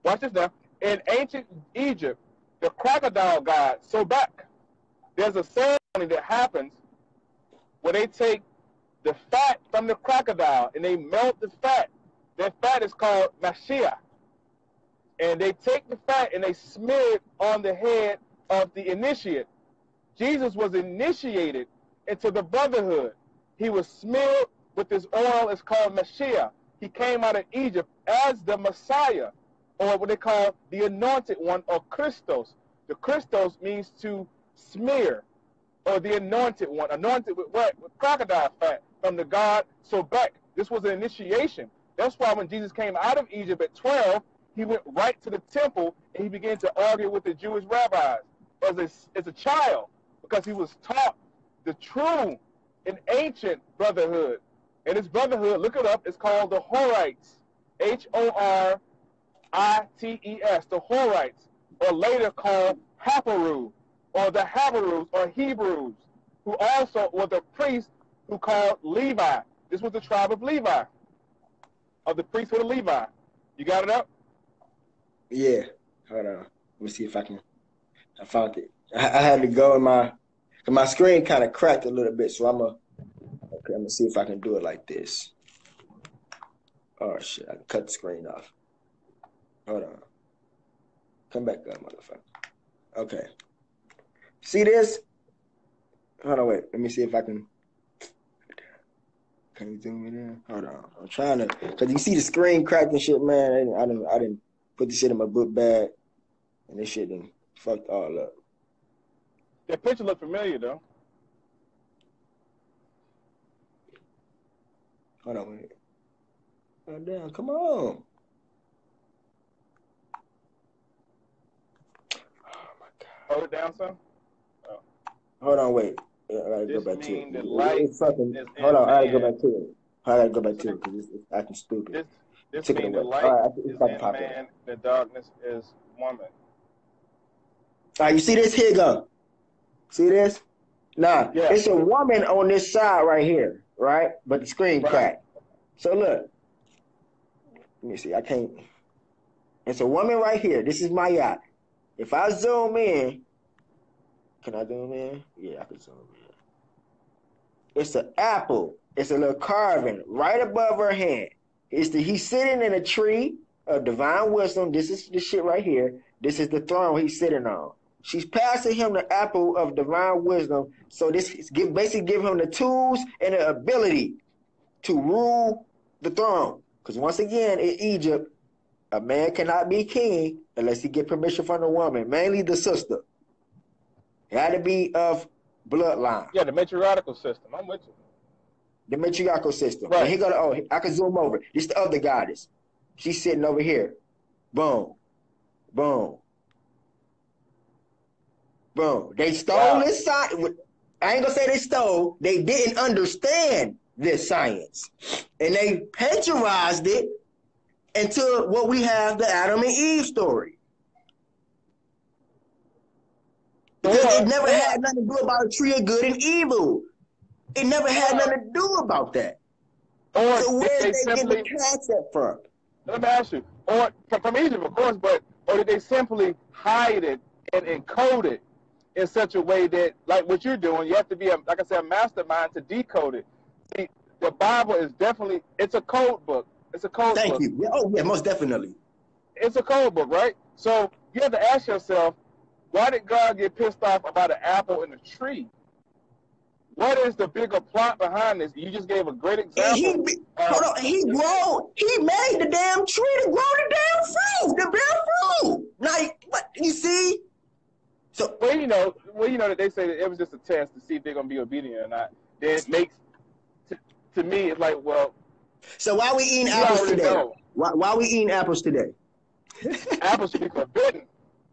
Speaker 2: watch this now, in ancient Egypt, the crocodile god, Sobek, there's a ceremony that happens where they take the fat from the crocodile and they melt the fat. That fat is called Mashiach. And they take the fat and they smear it on the head of the initiate. Jesus was initiated into the brotherhood. He was smeared with this oil. It's called Mashiach. He came out of Egypt as the Messiah, or what they call the anointed one, or Christos. The Christos means to smear, or the anointed one. Anointed with what? With crocodile fat from the god Sobek. This was an initiation. That's why when Jesus came out of Egypt at 12, he went right to the temple and he began to argue with the Jewish rabbis. as a child because he was taught the true and ancient brotherhood. And this brotherhood, look it up, it's called the Horites. Horites, the Horites, or later called Haparu, or the Habarus, or Hebrews, who also were the priests who called Levi. This was the tribe of Levi, of the priesthood of Levi. You got it up?
Speaker 1: Yeah. Hold on. Let me see if I found it. I had to go in my screen kind of cracked a little bit, so I'm gonna see if I can do it like this. Oh shit! I can cut the screen off. Hold on. Come back up, motherfucker. Okay. See this? Hold on, wait. Let me see if I can. Can you zoom it in? Hold on. I'm trying to, cause you see the screen cracked and shit, man. I didn't put the shit in my book bag, and this shit done fucked all up.
Speaker 2: That picture looked familiar though.
Speaker 1: Hold on, wait. Oh damn! Come on. Oh my god.
Speaker 2: Hold it down, son. Oh.
Speaker 1: Hold on, wait. I gotta
Speaker 2: This
Speaker 1: go back to
Speaker 2: mean
Speaker 1: it.
Speaker 2: the light
Speaker 1: It's fucking.
Speaker 2: is
Speaker 1: Hold
Speaker 2: in
Speaker 1: on, I gotta go
Speaker 2: man.
Speaker 1: back to it. I gotta go back to it because it's acting stupid.
Speaker 2: This
Speaker 1: Took it
Speaker 2: mean the
Speaker 1: away.
Speaker 2: light
Speaker 1: All right,
Speaker 2: is
Speaker 1: it's about to
Speaker 2: in
Speaker 1: pop
Speaker 2: man, the darkness is woman.
Speaker 1: All right, you see this? Here you go. See this? Nah,
Speaker 2: Yeah.
Speaker 1: it's a woman on this side right here, right? But the screen
Speaker 2: Right.
Speaker 1: cracked. So look. Let me see. I can't. It's a woman right here. This is my yacht. If I zoom in, can I zoom in? Yeah, I can zoom in. It's an apple. It's a little carving right above her hand. He's sitting in a tree of divine wisdom. This is the shit right here. This is the throne he's sitting on. She's passing him the apple of divine wisdom. So this basically give him the tools and the ability to rule the throne. Because once again, in Egypt, a man cannot be king unless he get permission from the woman, mainly the sister. It had to be of bloodline.
Speaker 2: Yeah, the matriarchal system. I'm with you.
Speaker 1: The matriarchal system.
Speaker 2: Right.
Speaker 1: And he go, I can zoom over. This the other goddess. She's sitting over here. Boom. Boom. Boom. They stole this science. I ain't gonna say they stole. They didn't understand this science. And they plagiarized it into what we have, the Adam and Eve story. Because it never had nothing to do about a tree of good and evil. It never had nothing to do about that. So where did they get the concept from?
Speaker 2: Let me ask you. Or from Egypt, of course, or did they simply hide it and encode it in such a way that, like what you're doing, you have to be, like I said, a mastermind to decode it. See, the Bible is definitely, it's a code book. It's a code book.
Speaker 1: Thank you. Yeah, oh, yeah, most definitely.
Speaker 2: It's a code book, right? So you have to ask yourself, why did God get pissed off about an apple in a tree? What is the bigger plot behind this? You just gave a great example.
Speaker 1: Hold on, he made the damn tree to grow the damn fruit, the damn fruit. Like, what, you see? So,
Speaker 2: well, you know that they say that it was just a test to see if they're gonna be obedient or not. Then it makes, to me, it's like, well.
Speaker 1: So why we eating apples today? Why we eating apples today?
Speaker 2: Apples should be forbidden.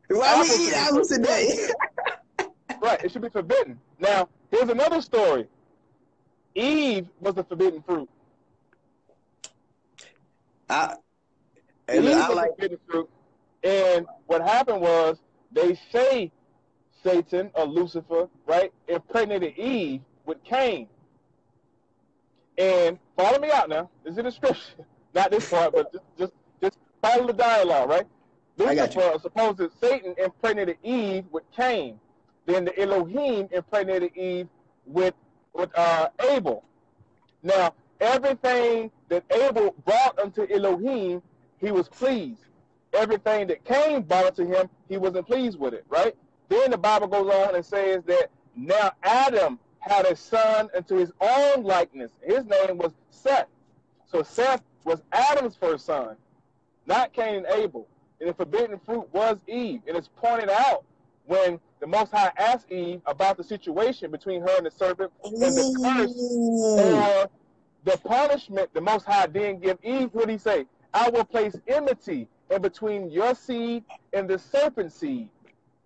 Speaker 1: Why we eating apples today?
Speaker 2: Right, it should be forbidden. Now, here's another story. Eve was the forbidden fruit. Eve was the forbidden fruit. And what happened was, they say Satan or Lucifer, right, impregnated Eve with Cain. And follow me out now. This is in the scripture. Not this part, but just follow the dialogue, right? Lucifer, supposed that Satan impregnated Eve with Cain. Then the Elohim impregnated Eve with Abel. Now, everything that Abel brought unto Elohim, he was pleased. Everything that Cain brought unto him, he wasn't pleased with it, right? Then the Bible goes on and says that now Adam had a son unto his own likeness. His name was Seth. So Seth was Adam's first son, not Cain and Abel. And the forbidden fruit was Eve. And it's pointed out when the Most High asked Eve about the situation between her and the serpent and the curse or the punishment the Most High didn't give Eve. What did he say? I will place enmity in between your seed and the serpent seed.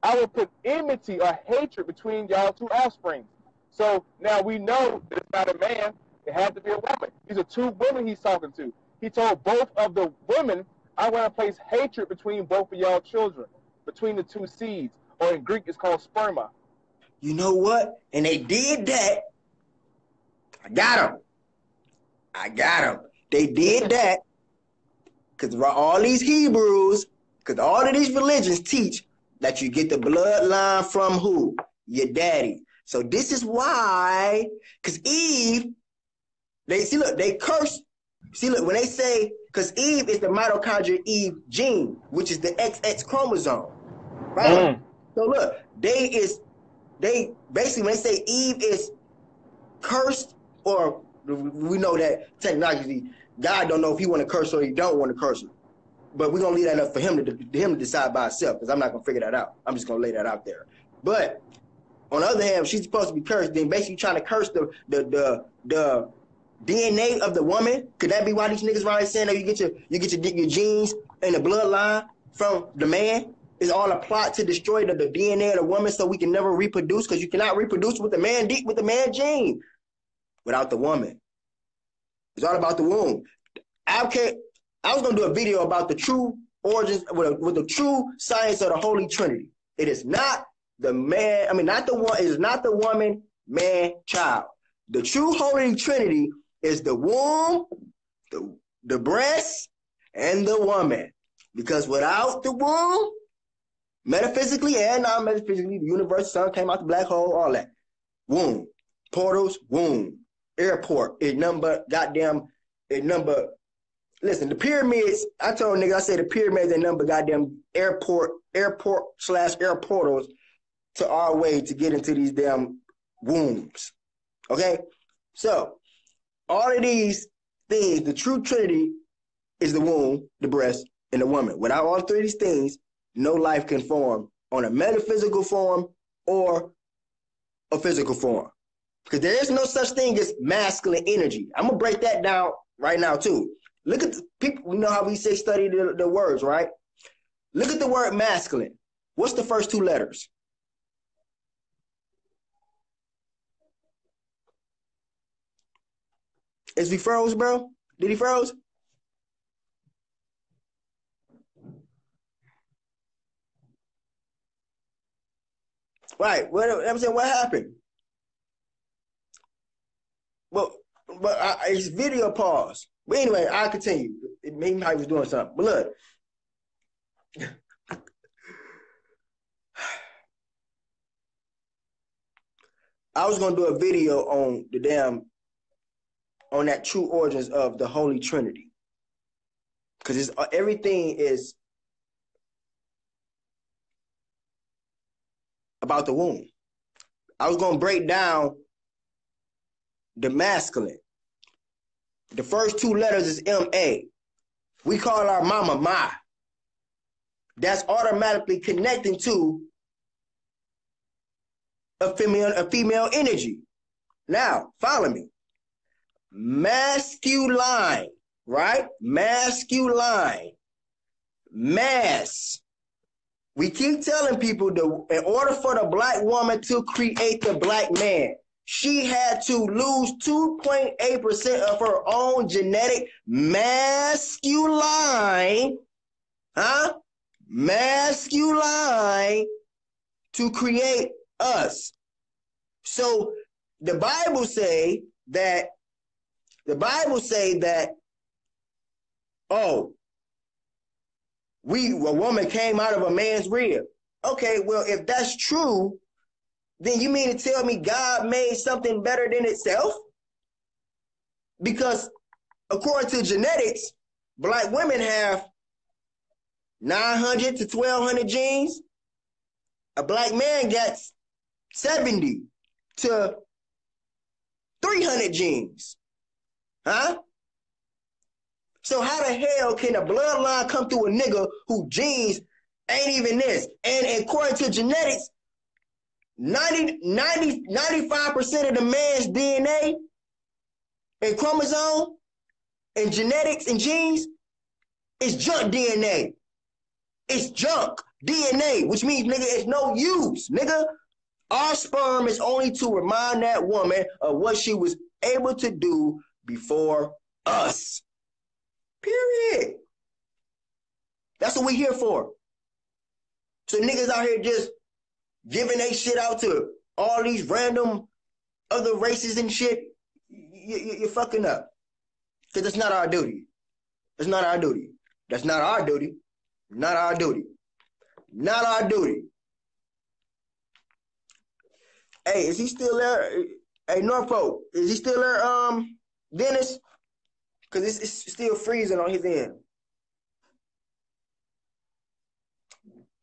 Speaker 2: I will put enmity or hatred between y'all two offsprings. So now we know that it's not a man, it had to be a woman. These are two women he's talking to. He told both of the women, I'm going to place hatred between both of y'all children, between the two seeds, or in Greek it's called sperma.
Speaker 1: You know what? And they did that. I got them. They did that because all these Hebrews, because all of these religions teach that you get the bloodline from who? Your daddy. So this is why, because Eve, they curse. See, look, when they say, because Eve is the mitochondria Eve gene, which is the XX chromosome. Right? So look, they basically, when they say Eve is cursed, or we know that technologically, God don't know if he want to curse or he don't want to curse her. But we're going to leave that up for him to decide by himself, because I'm not going to figure that out. I'm just going to lay that out there. But on the other hand, if she's supposed to be cursed, then basically trying to curse the DNA of the woman. Could that be why these niggas right saying that you get your genes and the bloodline from the man? It's all a plot to destroy the DNA of the woman so we can never reproduce, because you cannot reproduce with the man gene without the woman. It's all about the womb. I was gonna do a video about the true origins with the true science of the Holy Trinity. It is not the man. I mean, not the one. It is not the woman, man, child. The true Holy Trinity is the womb, the breast, and the woman. Because without the womb, metaphysically and non-metaphysically, the universe, sun came out the black hole, all that. Womb, portals, womb, airport, listen, the pyramids, I told niggas, I said the pyramids and number goddamn airport/air portals to our way to get into these damn wombs. Okay? So, all of these things, the true Trinity is the womb, the breast, and the woman. Without all three of these things, no life can form on a metaphysical form or a physical form. Because there is no such thing as masculine energy. I'm going to break that down right now, too. Look at the people, you know how we say study the words, right? Look at the word masculine. What's the first two letters? Is he froze, bro? Did he froze? Right. I'm saying, what happened? Well, but it's video pause. But anyway, I'll continue. It made me how he was doing something. But look. I was going to do a video on on that true origins of the Holy Trinity. Because everything is about the womb. I was going to break down the masculine. The first two letters is M-A. We call our mama Ma. That's automatically connecting to a female energy. Now, follow me. Masculine, right? Masculine. Mass. We keep telling people that in order for the black woman to create the black man, she had to lose 2.8% of her own genetic masculine, masculine to create us. So the Bible say that, oh, a woman came out of a man's rib. Okay, well, if that's true, then you mean to tell me God made something better than itself? Because according to genetics, black women have 900 to 1,200 genes. A black man gets 70 to 300 genes. So how the hell can a bloodline come through a nigga who genes ain't even this? And according to genetics, 95% of the man's DNA and chromosome and genetics and genes is junk DNA. It's junk. DNA, which means, nigga, it's no use, nigga. Our sperm is only to remind that woman of what she was able to do before us. Period. That's what we here for. So niggas out here just giving they shit out to all these random other races and shit, you're fucking up. Because it's not our duty. It's not our duty. That's not our duty. Not our duty. Not our duty. Hey, is he still there? Hey, Norfolk, is he still there, Dennis? Because it's still freezing on his end.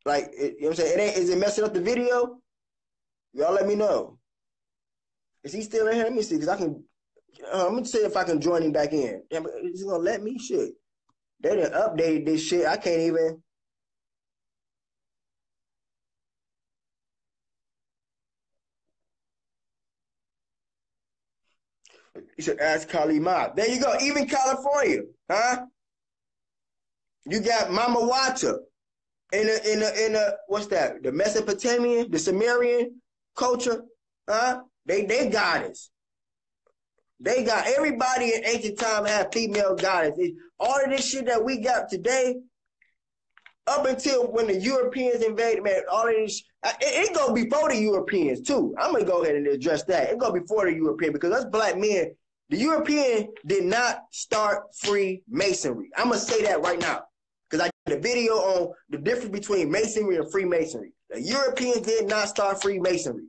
Speaker 1: Like, you know what I'm saying? Is it messing up the video? Y'all let me know. Is he still in here? Let me see, because I can, let me see if I can join him back in. Damn, he's going to let me? Shit. They didn't update this shit. I can't even. You should ask Kali Ma. There you go. Even California, huh? You got Mama Wata in a what's that? The Mesopotamian, the Sumerian culture, huh? They goddess. They got everybody in ancient time had female goddess. All of this shit that we got today, up until when the Europeans invaded, man, all of this, it go before the Europeans too. I'm gonna go ahead and address that. It go before the European because us black men, the European did not start Freemasonry. I'm gonna say that right now because I did a video on the difference between Masonry and Freemasonry. The Europeans did not start Freemasonry,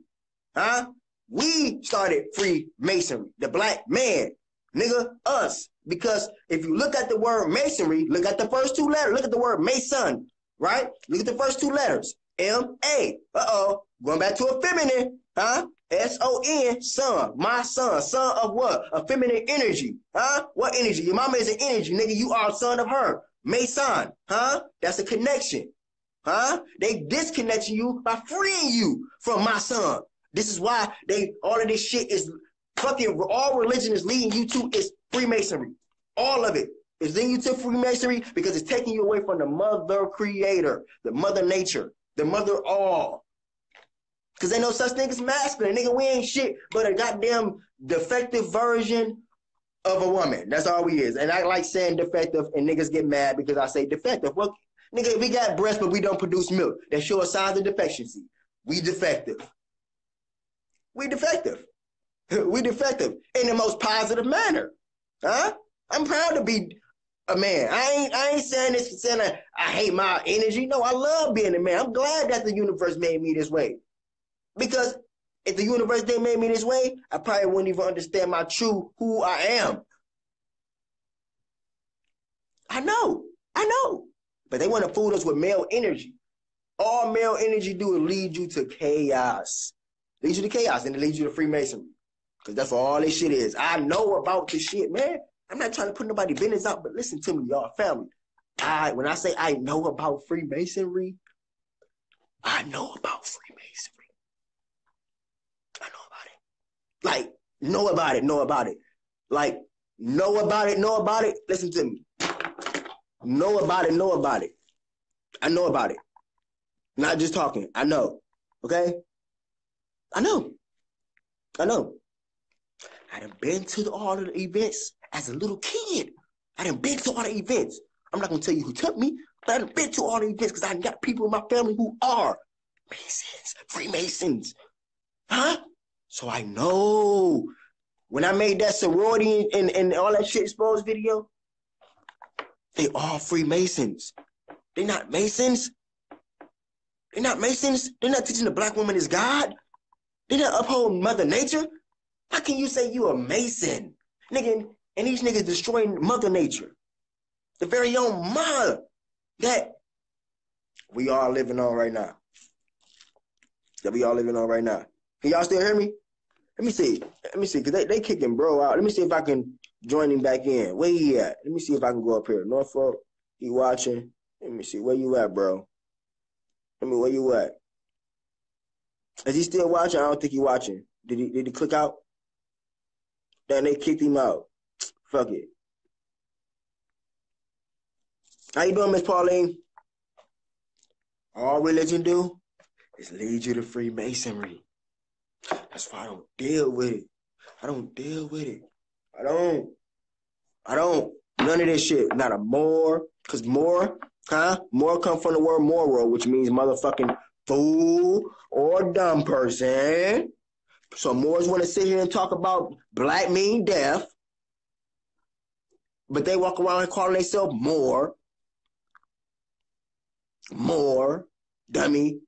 Speaker 1: huh? We started Freemasonry. The black man, nigga, us. Because if you look at the word masonry, look at the first two letters. Look at the word mason, right? Look at the first two letters. M-A. Uh-oh. Going back to a feminine, huh? S-O-N, son. My son. Son of what? A feminine energy, huh? What energy? Your mama is an energy, nigga. You are a son of her. Mason, huh? That's a connection, huh? They disconnecting you by freeing you from my son. This is why all of this shit is fucking, all religion is leading you to is Freemasonry. All of it is leading you to Freemasonry because it's taking you away from the mother creator, the mother nature, the mother all. Because ain't no such thing as masculine. Nigga, we ain't shit but a goddamn defective version of a woman. That's all we is. And I like saying defective and niggas get mad because I say defective. Well, nigga, we got breasts but we don't produce milk. That show signs of deficiency. We defective. We defective. We defective in the most positive manner. Huh? I'm proud to be a man. I ain't saying this saying I hate my energy. No, I love being a man. I'm glad that the universe made me this way. Because if the universe didn't make me this way, I probably wouldn't even understand my true who I am. I know. But they want to fool us with male energy. All male energy do is lead you to chaos. Leads you to chaos and it leads you to Freemasonry. Because that's what all this shit is. I know about this shit, man. I'm not trying to put nobody business out, but listen to me, y'all, family. When I say I know about Freemasonry, I know about Freemasonry. I know about it. Like, know about it. Like, know about it. Listen to me. Know about it. I know about it. Not just talking. I know. Okay? I know. I done been to all of the events as a little kid. I done been to all the events. I'm not going to tell you who took me, but I done been to all the events because I got people in my family who are Masons, Freemasons. Huh? So I know. When I made that sorority and all that shit exposed video, they all Freemasons. They not Masons. They're not Masons. They're not teaching the black woman is God. They're not upholding Mother Nature. How can you say you a Mason? Nigga, and these niggas destroying Mother Nature. The very own mother that we all living on right now. Can y'all still hear me? Let me see, because they kicking bro out. Let me see if I can join him back in. Where he at? Let me see if I can go up here. Norfolk, he watching. Let me see, where you at, bro? Where you at? Is he still watching? I don't think he watching. Did he click out? Then they kicked him out. Fuck it. How you doing, Miss Pauline? All religion do is lead you to Freemasonry. That's why I don't deal with it. I don't deal with it. I don't. None of this shit. Not a more. Because more, more come from the word moral, which means motherfucking fool or dumb person. So Moors want to sit here and talk about black mean death, but they walk around and calling themselves more, dummy.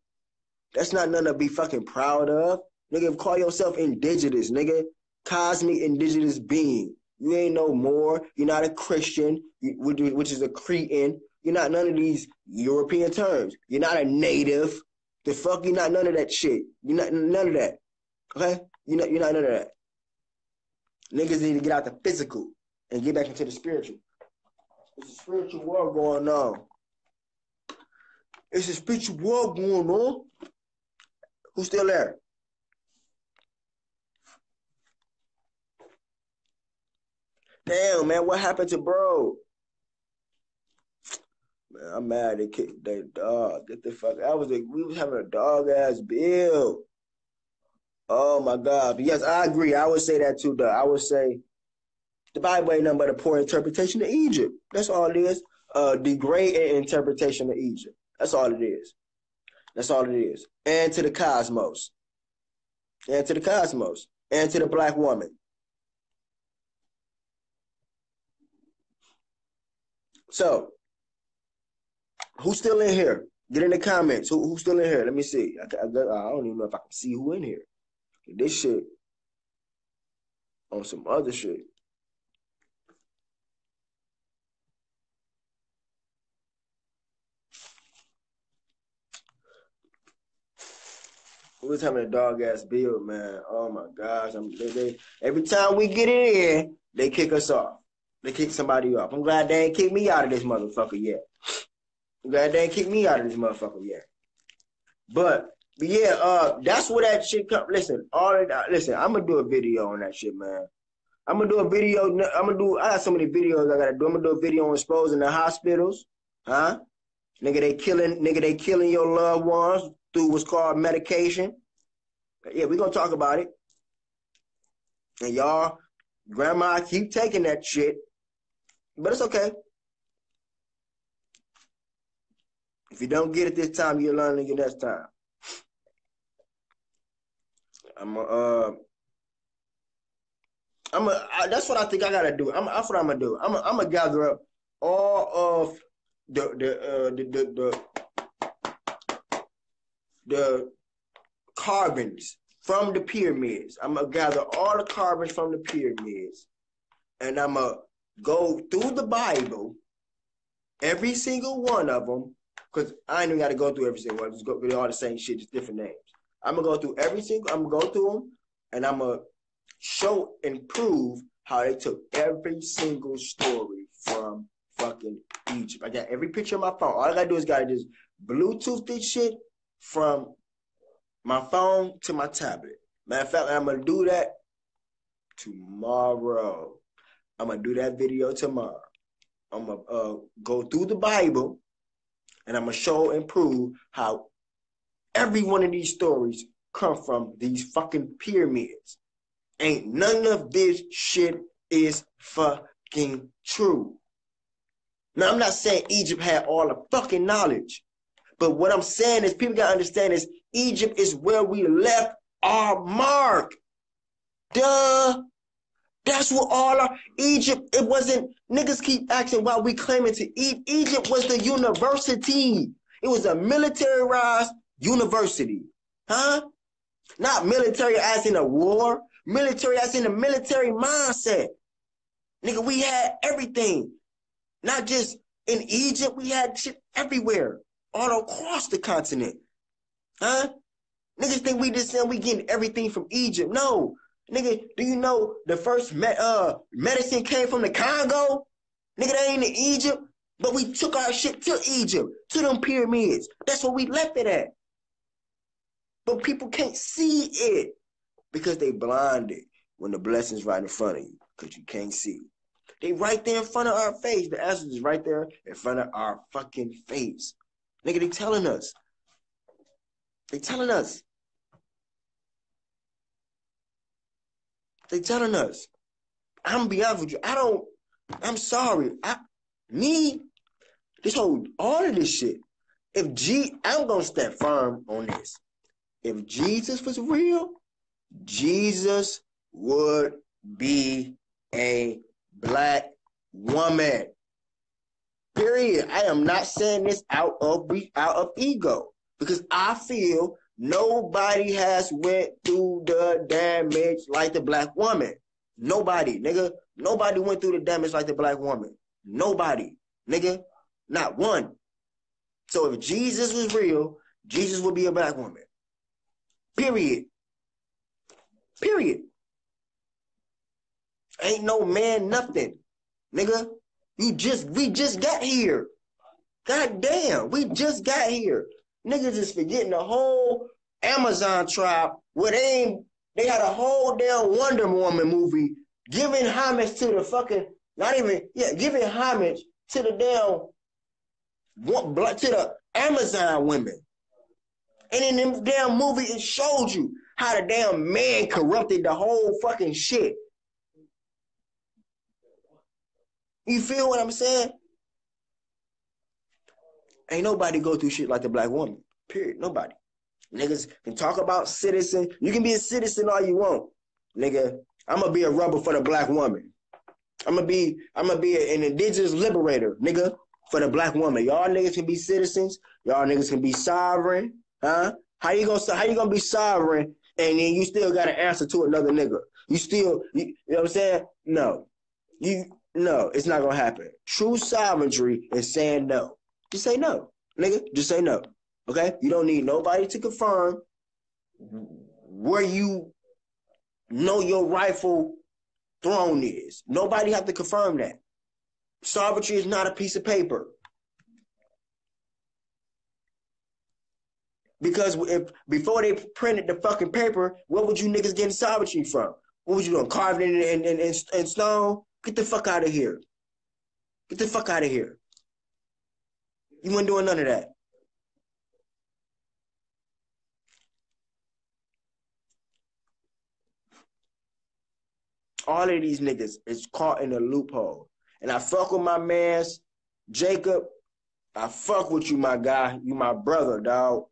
Speaker 1: That's not nothing to be fucking proud of. Nigga, call yourself indigenous, nigga. Cosmic indigenous being. You ain't no more. You're not a Christian, which is a Cretan. You're not none of these European terms. You're not a native. The fuck, you're not none of that shit. You're not none of that. Okay? You're not none of that. Niggas need to get out the physical and get back into the spiritual. There's a spiritual war going on. It's a spiritual war going on. Who's still there? Damn, man, what happened to bro? Man, I'm mad they kicked that dog. Get the fuck. We was having a dog ass bill. Oh my God. But yes, I agree. I would say that too, though. I would say the Bible ain't nothing but a poor interpretation of Egypt. That's all it is. Degrading interpretation of Egypt. That's all it is. That's all it is. And to the cosmos. And to the cosmos. And to the black woman. So, who's still in here? Get in the comments. Who's still in here? Let me see. I don't even know if I can see who in here. This shit on some other shit. We was having a dog ass build, man. Oh my gosh. Every time we get in, they kick us off. They kick somebody off. I'm glad they ain't kicked me out of this motherfucker yet. I'm glad they ain't kicked me out of this motherfucker yet. But yeah, that's where that shit come. Listen, listen, I'm gonna do a video on that shit, man. I'm gonna do a video. I got so many videos I gotta do. I'm gonna do a video on exposing the hospitals. Huh? Nigga, they killing your loved ones through what's called medication. Yeah, we gonna talk about it. And y'all, grandma keep taking that shit. But it's okay. If you don't get it this time, you'll learn it next time. That's what I think I gotta do. That's what I'm gonna do. I'm gonna gather up all of the carbons from the pyramids. I'm gonna gather all the carbons from the pyramids, and I'm gonna go through the Bible, every single one of them, because I ain't even gotta go through every single one. Just go through all the same shit, just different names. I'm gonna go through I'm gonna go through them, and I'm gonna show and prove how they took every single story from fucking Egypt. I got every picture on my phone. All I gotta do is gotta just Bluetooth this shit from my phone to my tablet. Matter of fact, I'm gonna do that tomorrow. I'm gonna do that video tomorrow. I'm gonna go through the Bible, and I'm gonna show and prove how every one of these stories come from these fucking pyramids. Ain't none of this shit is fucking true. Now, I'm not saying Egypt had all the fucking knowledge, but what I'm saying is people gotta understand is Egypt is where we left our mark. Duh. That's what all our Egypt, it wasn't, niggas keep asking why we claiming to eat. Egypt was the university. It was a militarized university. Huh? Not military as in a war. Military as in a military mindset. Nigga, we had everything. Not just in Egypt, we had shit everywhere. All across the continent. Huh? Niggas think we just saying we getting everything from Egypt. No. Nigga, do you know the first medicine came from the Congo? Nigga, they ain't in Egypt. But we took our shit to Egypt, to them pyramids. That's where we left it at. But people can't see it because they blinded when the blessing's right in front of you because you can't see. They right there in front of our face. The answer is right there in front of our fucking face. Nigga, they telling us. They telling us. They telling us. I'm gonna be honest with you. I'm sorry. All of this shit. I'm gonna stand firm on this. If Jesus was real, Jesus would be a black woman. Period. I am not saying this out of ego because I feel nobody has went through the damage like the black woman. Nobody, nigga. Nobody went through the damage like the black woman. Nobody, nigga. Not one. So if Jesus was real, Jesus would be a black woman. Period. Period. Ain't no man nothing. Nigga. We just got here. God damn, we just got here. Niggas is forgetting the whole Amazon tribe where they had a whole damn Wonder Woman movie giving homage to the fucking, giving homage to the the Amazon women. And in them damn movie, it showed you how the damn man corrupted the whole fucking shit. You feel what I'm saying? Ain't nobody go through shit like the black woman. Period. Nobody. Niggas can talk about citizen. You can be a citizen all you want. Nigga, I'm gonna be a rebel for the black woman. I'm gonna be an indigenous liberator, nigga, for the black woman. Y'all niggas can be citizens. Y'all niggas can be sovereign. Huh? How you gonna be sovereign and then you still gotta answer to another nigga? You know what I'm saying? No. No, it's not gonna happen. True sovereignty is saying no. Just say no, nigga. Just say no. Okay? You don't need nobody to confirm where you know your rightful throne is. Nobody have to confirm that. Sovereignty is not a piece of paper. Because before they printed the fucking paper, what would you niggas getting sovereignty from? What would you doing? Carving it in stone? Get the fuck out of here. Get the fuck out of here. You weren't doing none of that. All of these niggas is caught in a loophole. And I fuck with my mans, Jacob. I fuck with you, my guy. You my brother, dog.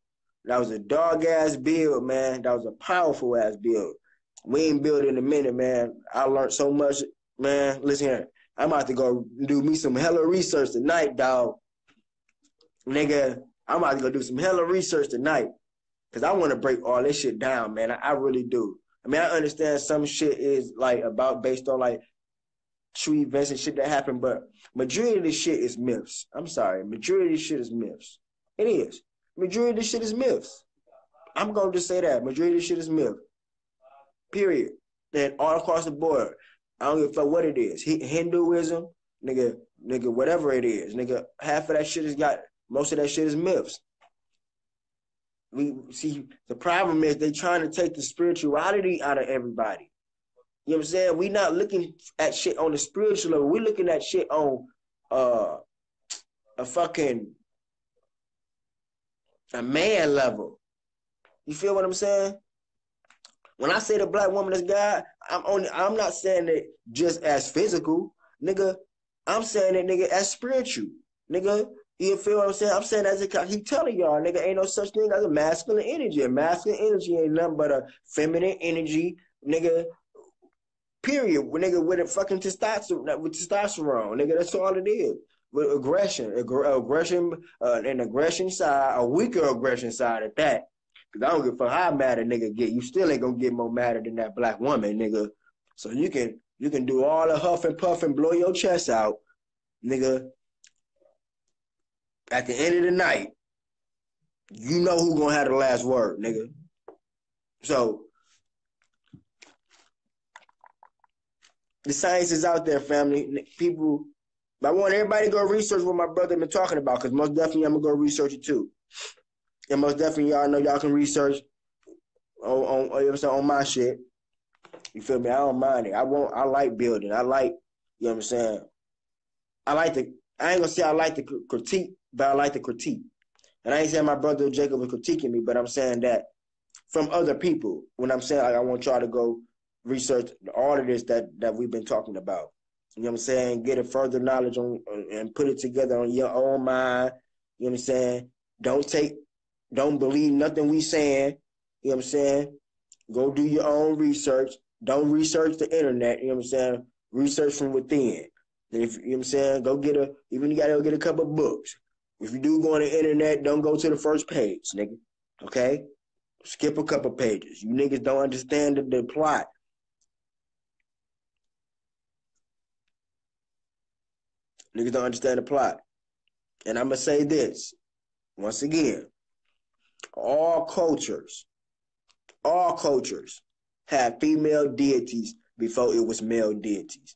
Speaker 1: That was a dog-ass build, man. That was a powerful-ass build. We ain't build in a minute, man. I learned so much, man. Listen here. I'm about to go do me some hella research tonight, dog. Nigga, I'm about to go do some hella research tonight. Because I want to break all this shit down, man. I really do. I mean, I understand some shit is like based on like true events and shit that happened, but majority of this shit is myths. I'm sorry. Majority of this shit is myths. It is. Majority of this shit is myths. I'm going to just say that. Majority of this shit is myth. Period. Then all across the board, I don't give a fuck what it is. Hinduism, nigga, whatever it is. Nigga, half of that shit most of that shit is myths. We see the problem is they trying to take the spirituality out of everybody. You know what I'm saying? We not looking at shit on the spiritual level. We looking at shit on a man level. You feel what I'm saying? When I say the black woman is God, I'm not saying it just as physical, nigga. I'm saying it, nigga, as spiritual, nigga. You feel what I'm saying? I'm saying he telling y'all, nigga, ain't no such thing as a masculine energy. A masculine energy ain't nothing but a feminine energy, nigga. Period. Nigga, with a fucking testosterone, nigga. That's all it is. With aggression, an aggression side, a weaker aggression side at that. Cause I don't give a fuck how mad a nigga get. You still ain't gonna get more madder than that black woman, nigga. So you can do all the huff and puff and blow your chest out, nigga. At the end of the night, you know who gonna have the last word, nigga. So the science is out there, family. People, I want everybody to go research what my brother been talking about, because most definitely I'm gonna go research it too. And most definitely y'all know y'all can research on my shit. You feel me? I don't mind it. I like building. I like, you know what I'm saying? I ain't gonna say I like the critique, but I like the critique. And I ain't saying my brother Jacob was critiquing me, but I'm saying that from other people. When I'm saying, like, I want y'all to go research all of this that we've been talking about. You know what I'm saying? Get a further knowledge on and put it together on your own mind. You know what I'm saying? Don't believe nothing we saying. You know what I'm saying? Go do your own research. Don't research the internet. You know what I'm saying? Research from within. And if you know what I'm saying, even you gotta go get a couple of books. If you do go on the internet, don't go to the first page, nigga. Okay? Skip a couple pages. You niggas don't understand the plot. Niggas don't understand the plot. And I'm going to say this once again. All cultures had female deities before it was male deities.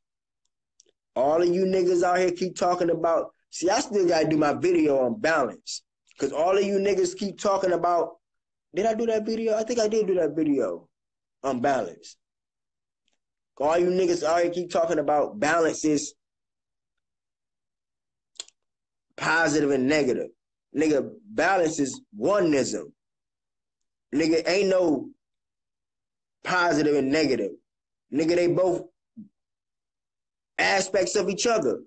Speaker 1: All of you niggas out here keep talking about, see, I still got to do my video on balance. Because all of you niggas keep talking about, did I do that video? I think I did do that video on balance. All you niggas out here keep talking about balance is positive and negative. Nigga, balance is oneism. Nigga, ain't no positive and negative. Nigga, they both aspects of each other.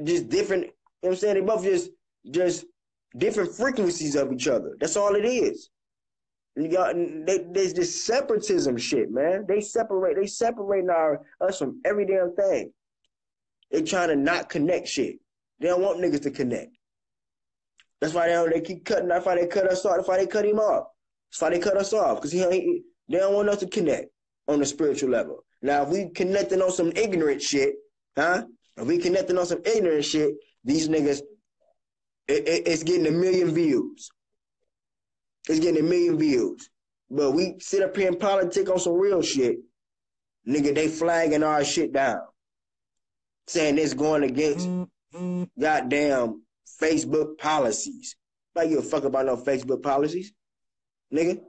Speaker 1: Just different, you know what I'm saying? They both just different frequencies of each other. That's all it is. There's this separatism shit, man. They separating us from every damn thing. They trying to not connect shit. They don't want niggas to connect. That's why they keep cutting. That's why they cut us off. That's why they cut him off. That's why they cut us off. Because they don't want us to connect on the spiritual level. Now, if we connecting on some ignorant shit, if we connecting on some ignorant shit, these niggas, it's getting 1 million views. It's getting 1 million views. But we sit up here and politic on some real shit. Nigga, they flagging our shit down. Saying it's going against goddamn Facebook policies. Like, you a fuck about no Facebook policies, nigga.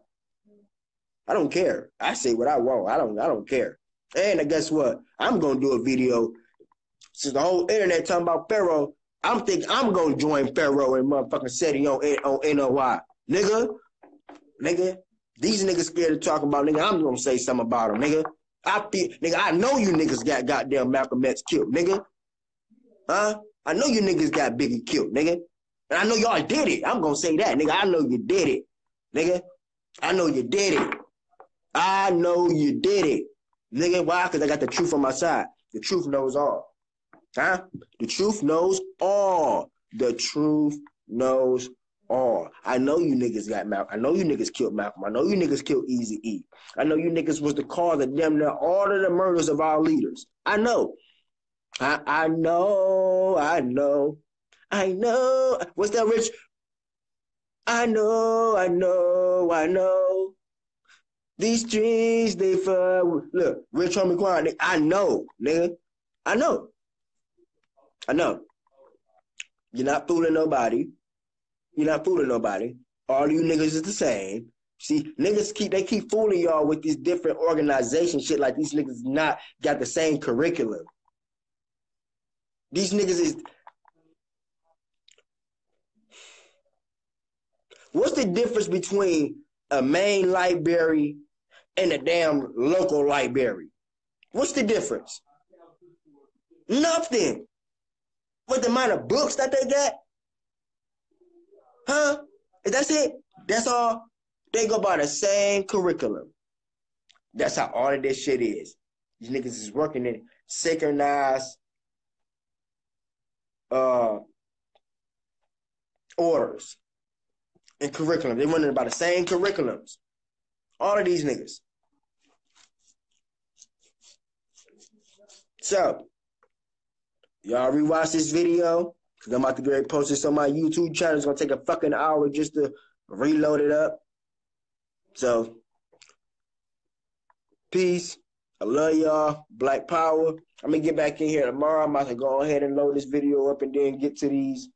Speaker 1: I don't care. I say what I want. I don't care. And guess what? I'm gonna do a video. Since the whole internet talking about Pharaoh, I'm gonna join Pharaoh and motherfucking SETI on NOI, nigga. These niggas scared to talk about, nigga. I'm gonna say something about them, nigga. I know you niggas got goddamn Malcolm X killed, nigga. I know you niggas got Biggie killed, nigga. And I know y'all did it. I'm gonna say that, nigga. I know you did it, nigga. I know you did it. I know you did it, nigga. Why? Because I got the truth on my side. The truth knows all. The truth knows all. The truth knows all. I know you niggas got Malcolm. I know you niggas killed Malcolm. I know you niggas killed Eazy-E. I know you niggas was the cause of damn near all of the murders of our leaders. I know. I know. What's that, Rich? I know. These trees, they fall. Look, Rich Homie Quan, I know, nigga. I know. You're not fooling nobody. All you niggas is the same. See, niggas keep fooling y'all with these different organization shit like these niggas not got the same curriculum. These niggas is... What's the difference between a main library and a damn local library? What's the difference? Nothing. What the amount of books that they got? That's it. That's all. They go by the same curriculum. That's how all of this shit is. These niggas is working in synchronized orders and curriculum. They running by the same curriculums. All of these niggas. So, y'all rewatch this video, because I'm about to get ready to post this on my YouTube channel. It's going to take a fucking hour just to reload it up. So, peace. I love y'all. Black Power. I'm going to get back in here tomorrow. I'm about to go ahead and load this video up and then get to these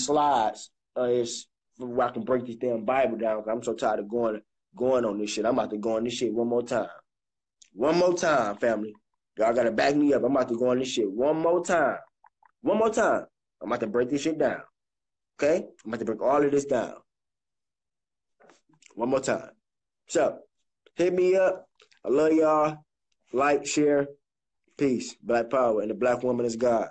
Speaker 1: slides. Where I can break this damn Bible down. I'm so tired of going on this shit. I'm about to go on this shit one more time. One more time, family. Y'all got to back me up. I'm about to go on this shit one more time. I'm about to break this shit down. Okay? I'm about to break all of this down. One more time. So, hit me up. I love y'all. Like, share. Peace. Black power. And the black woman is God.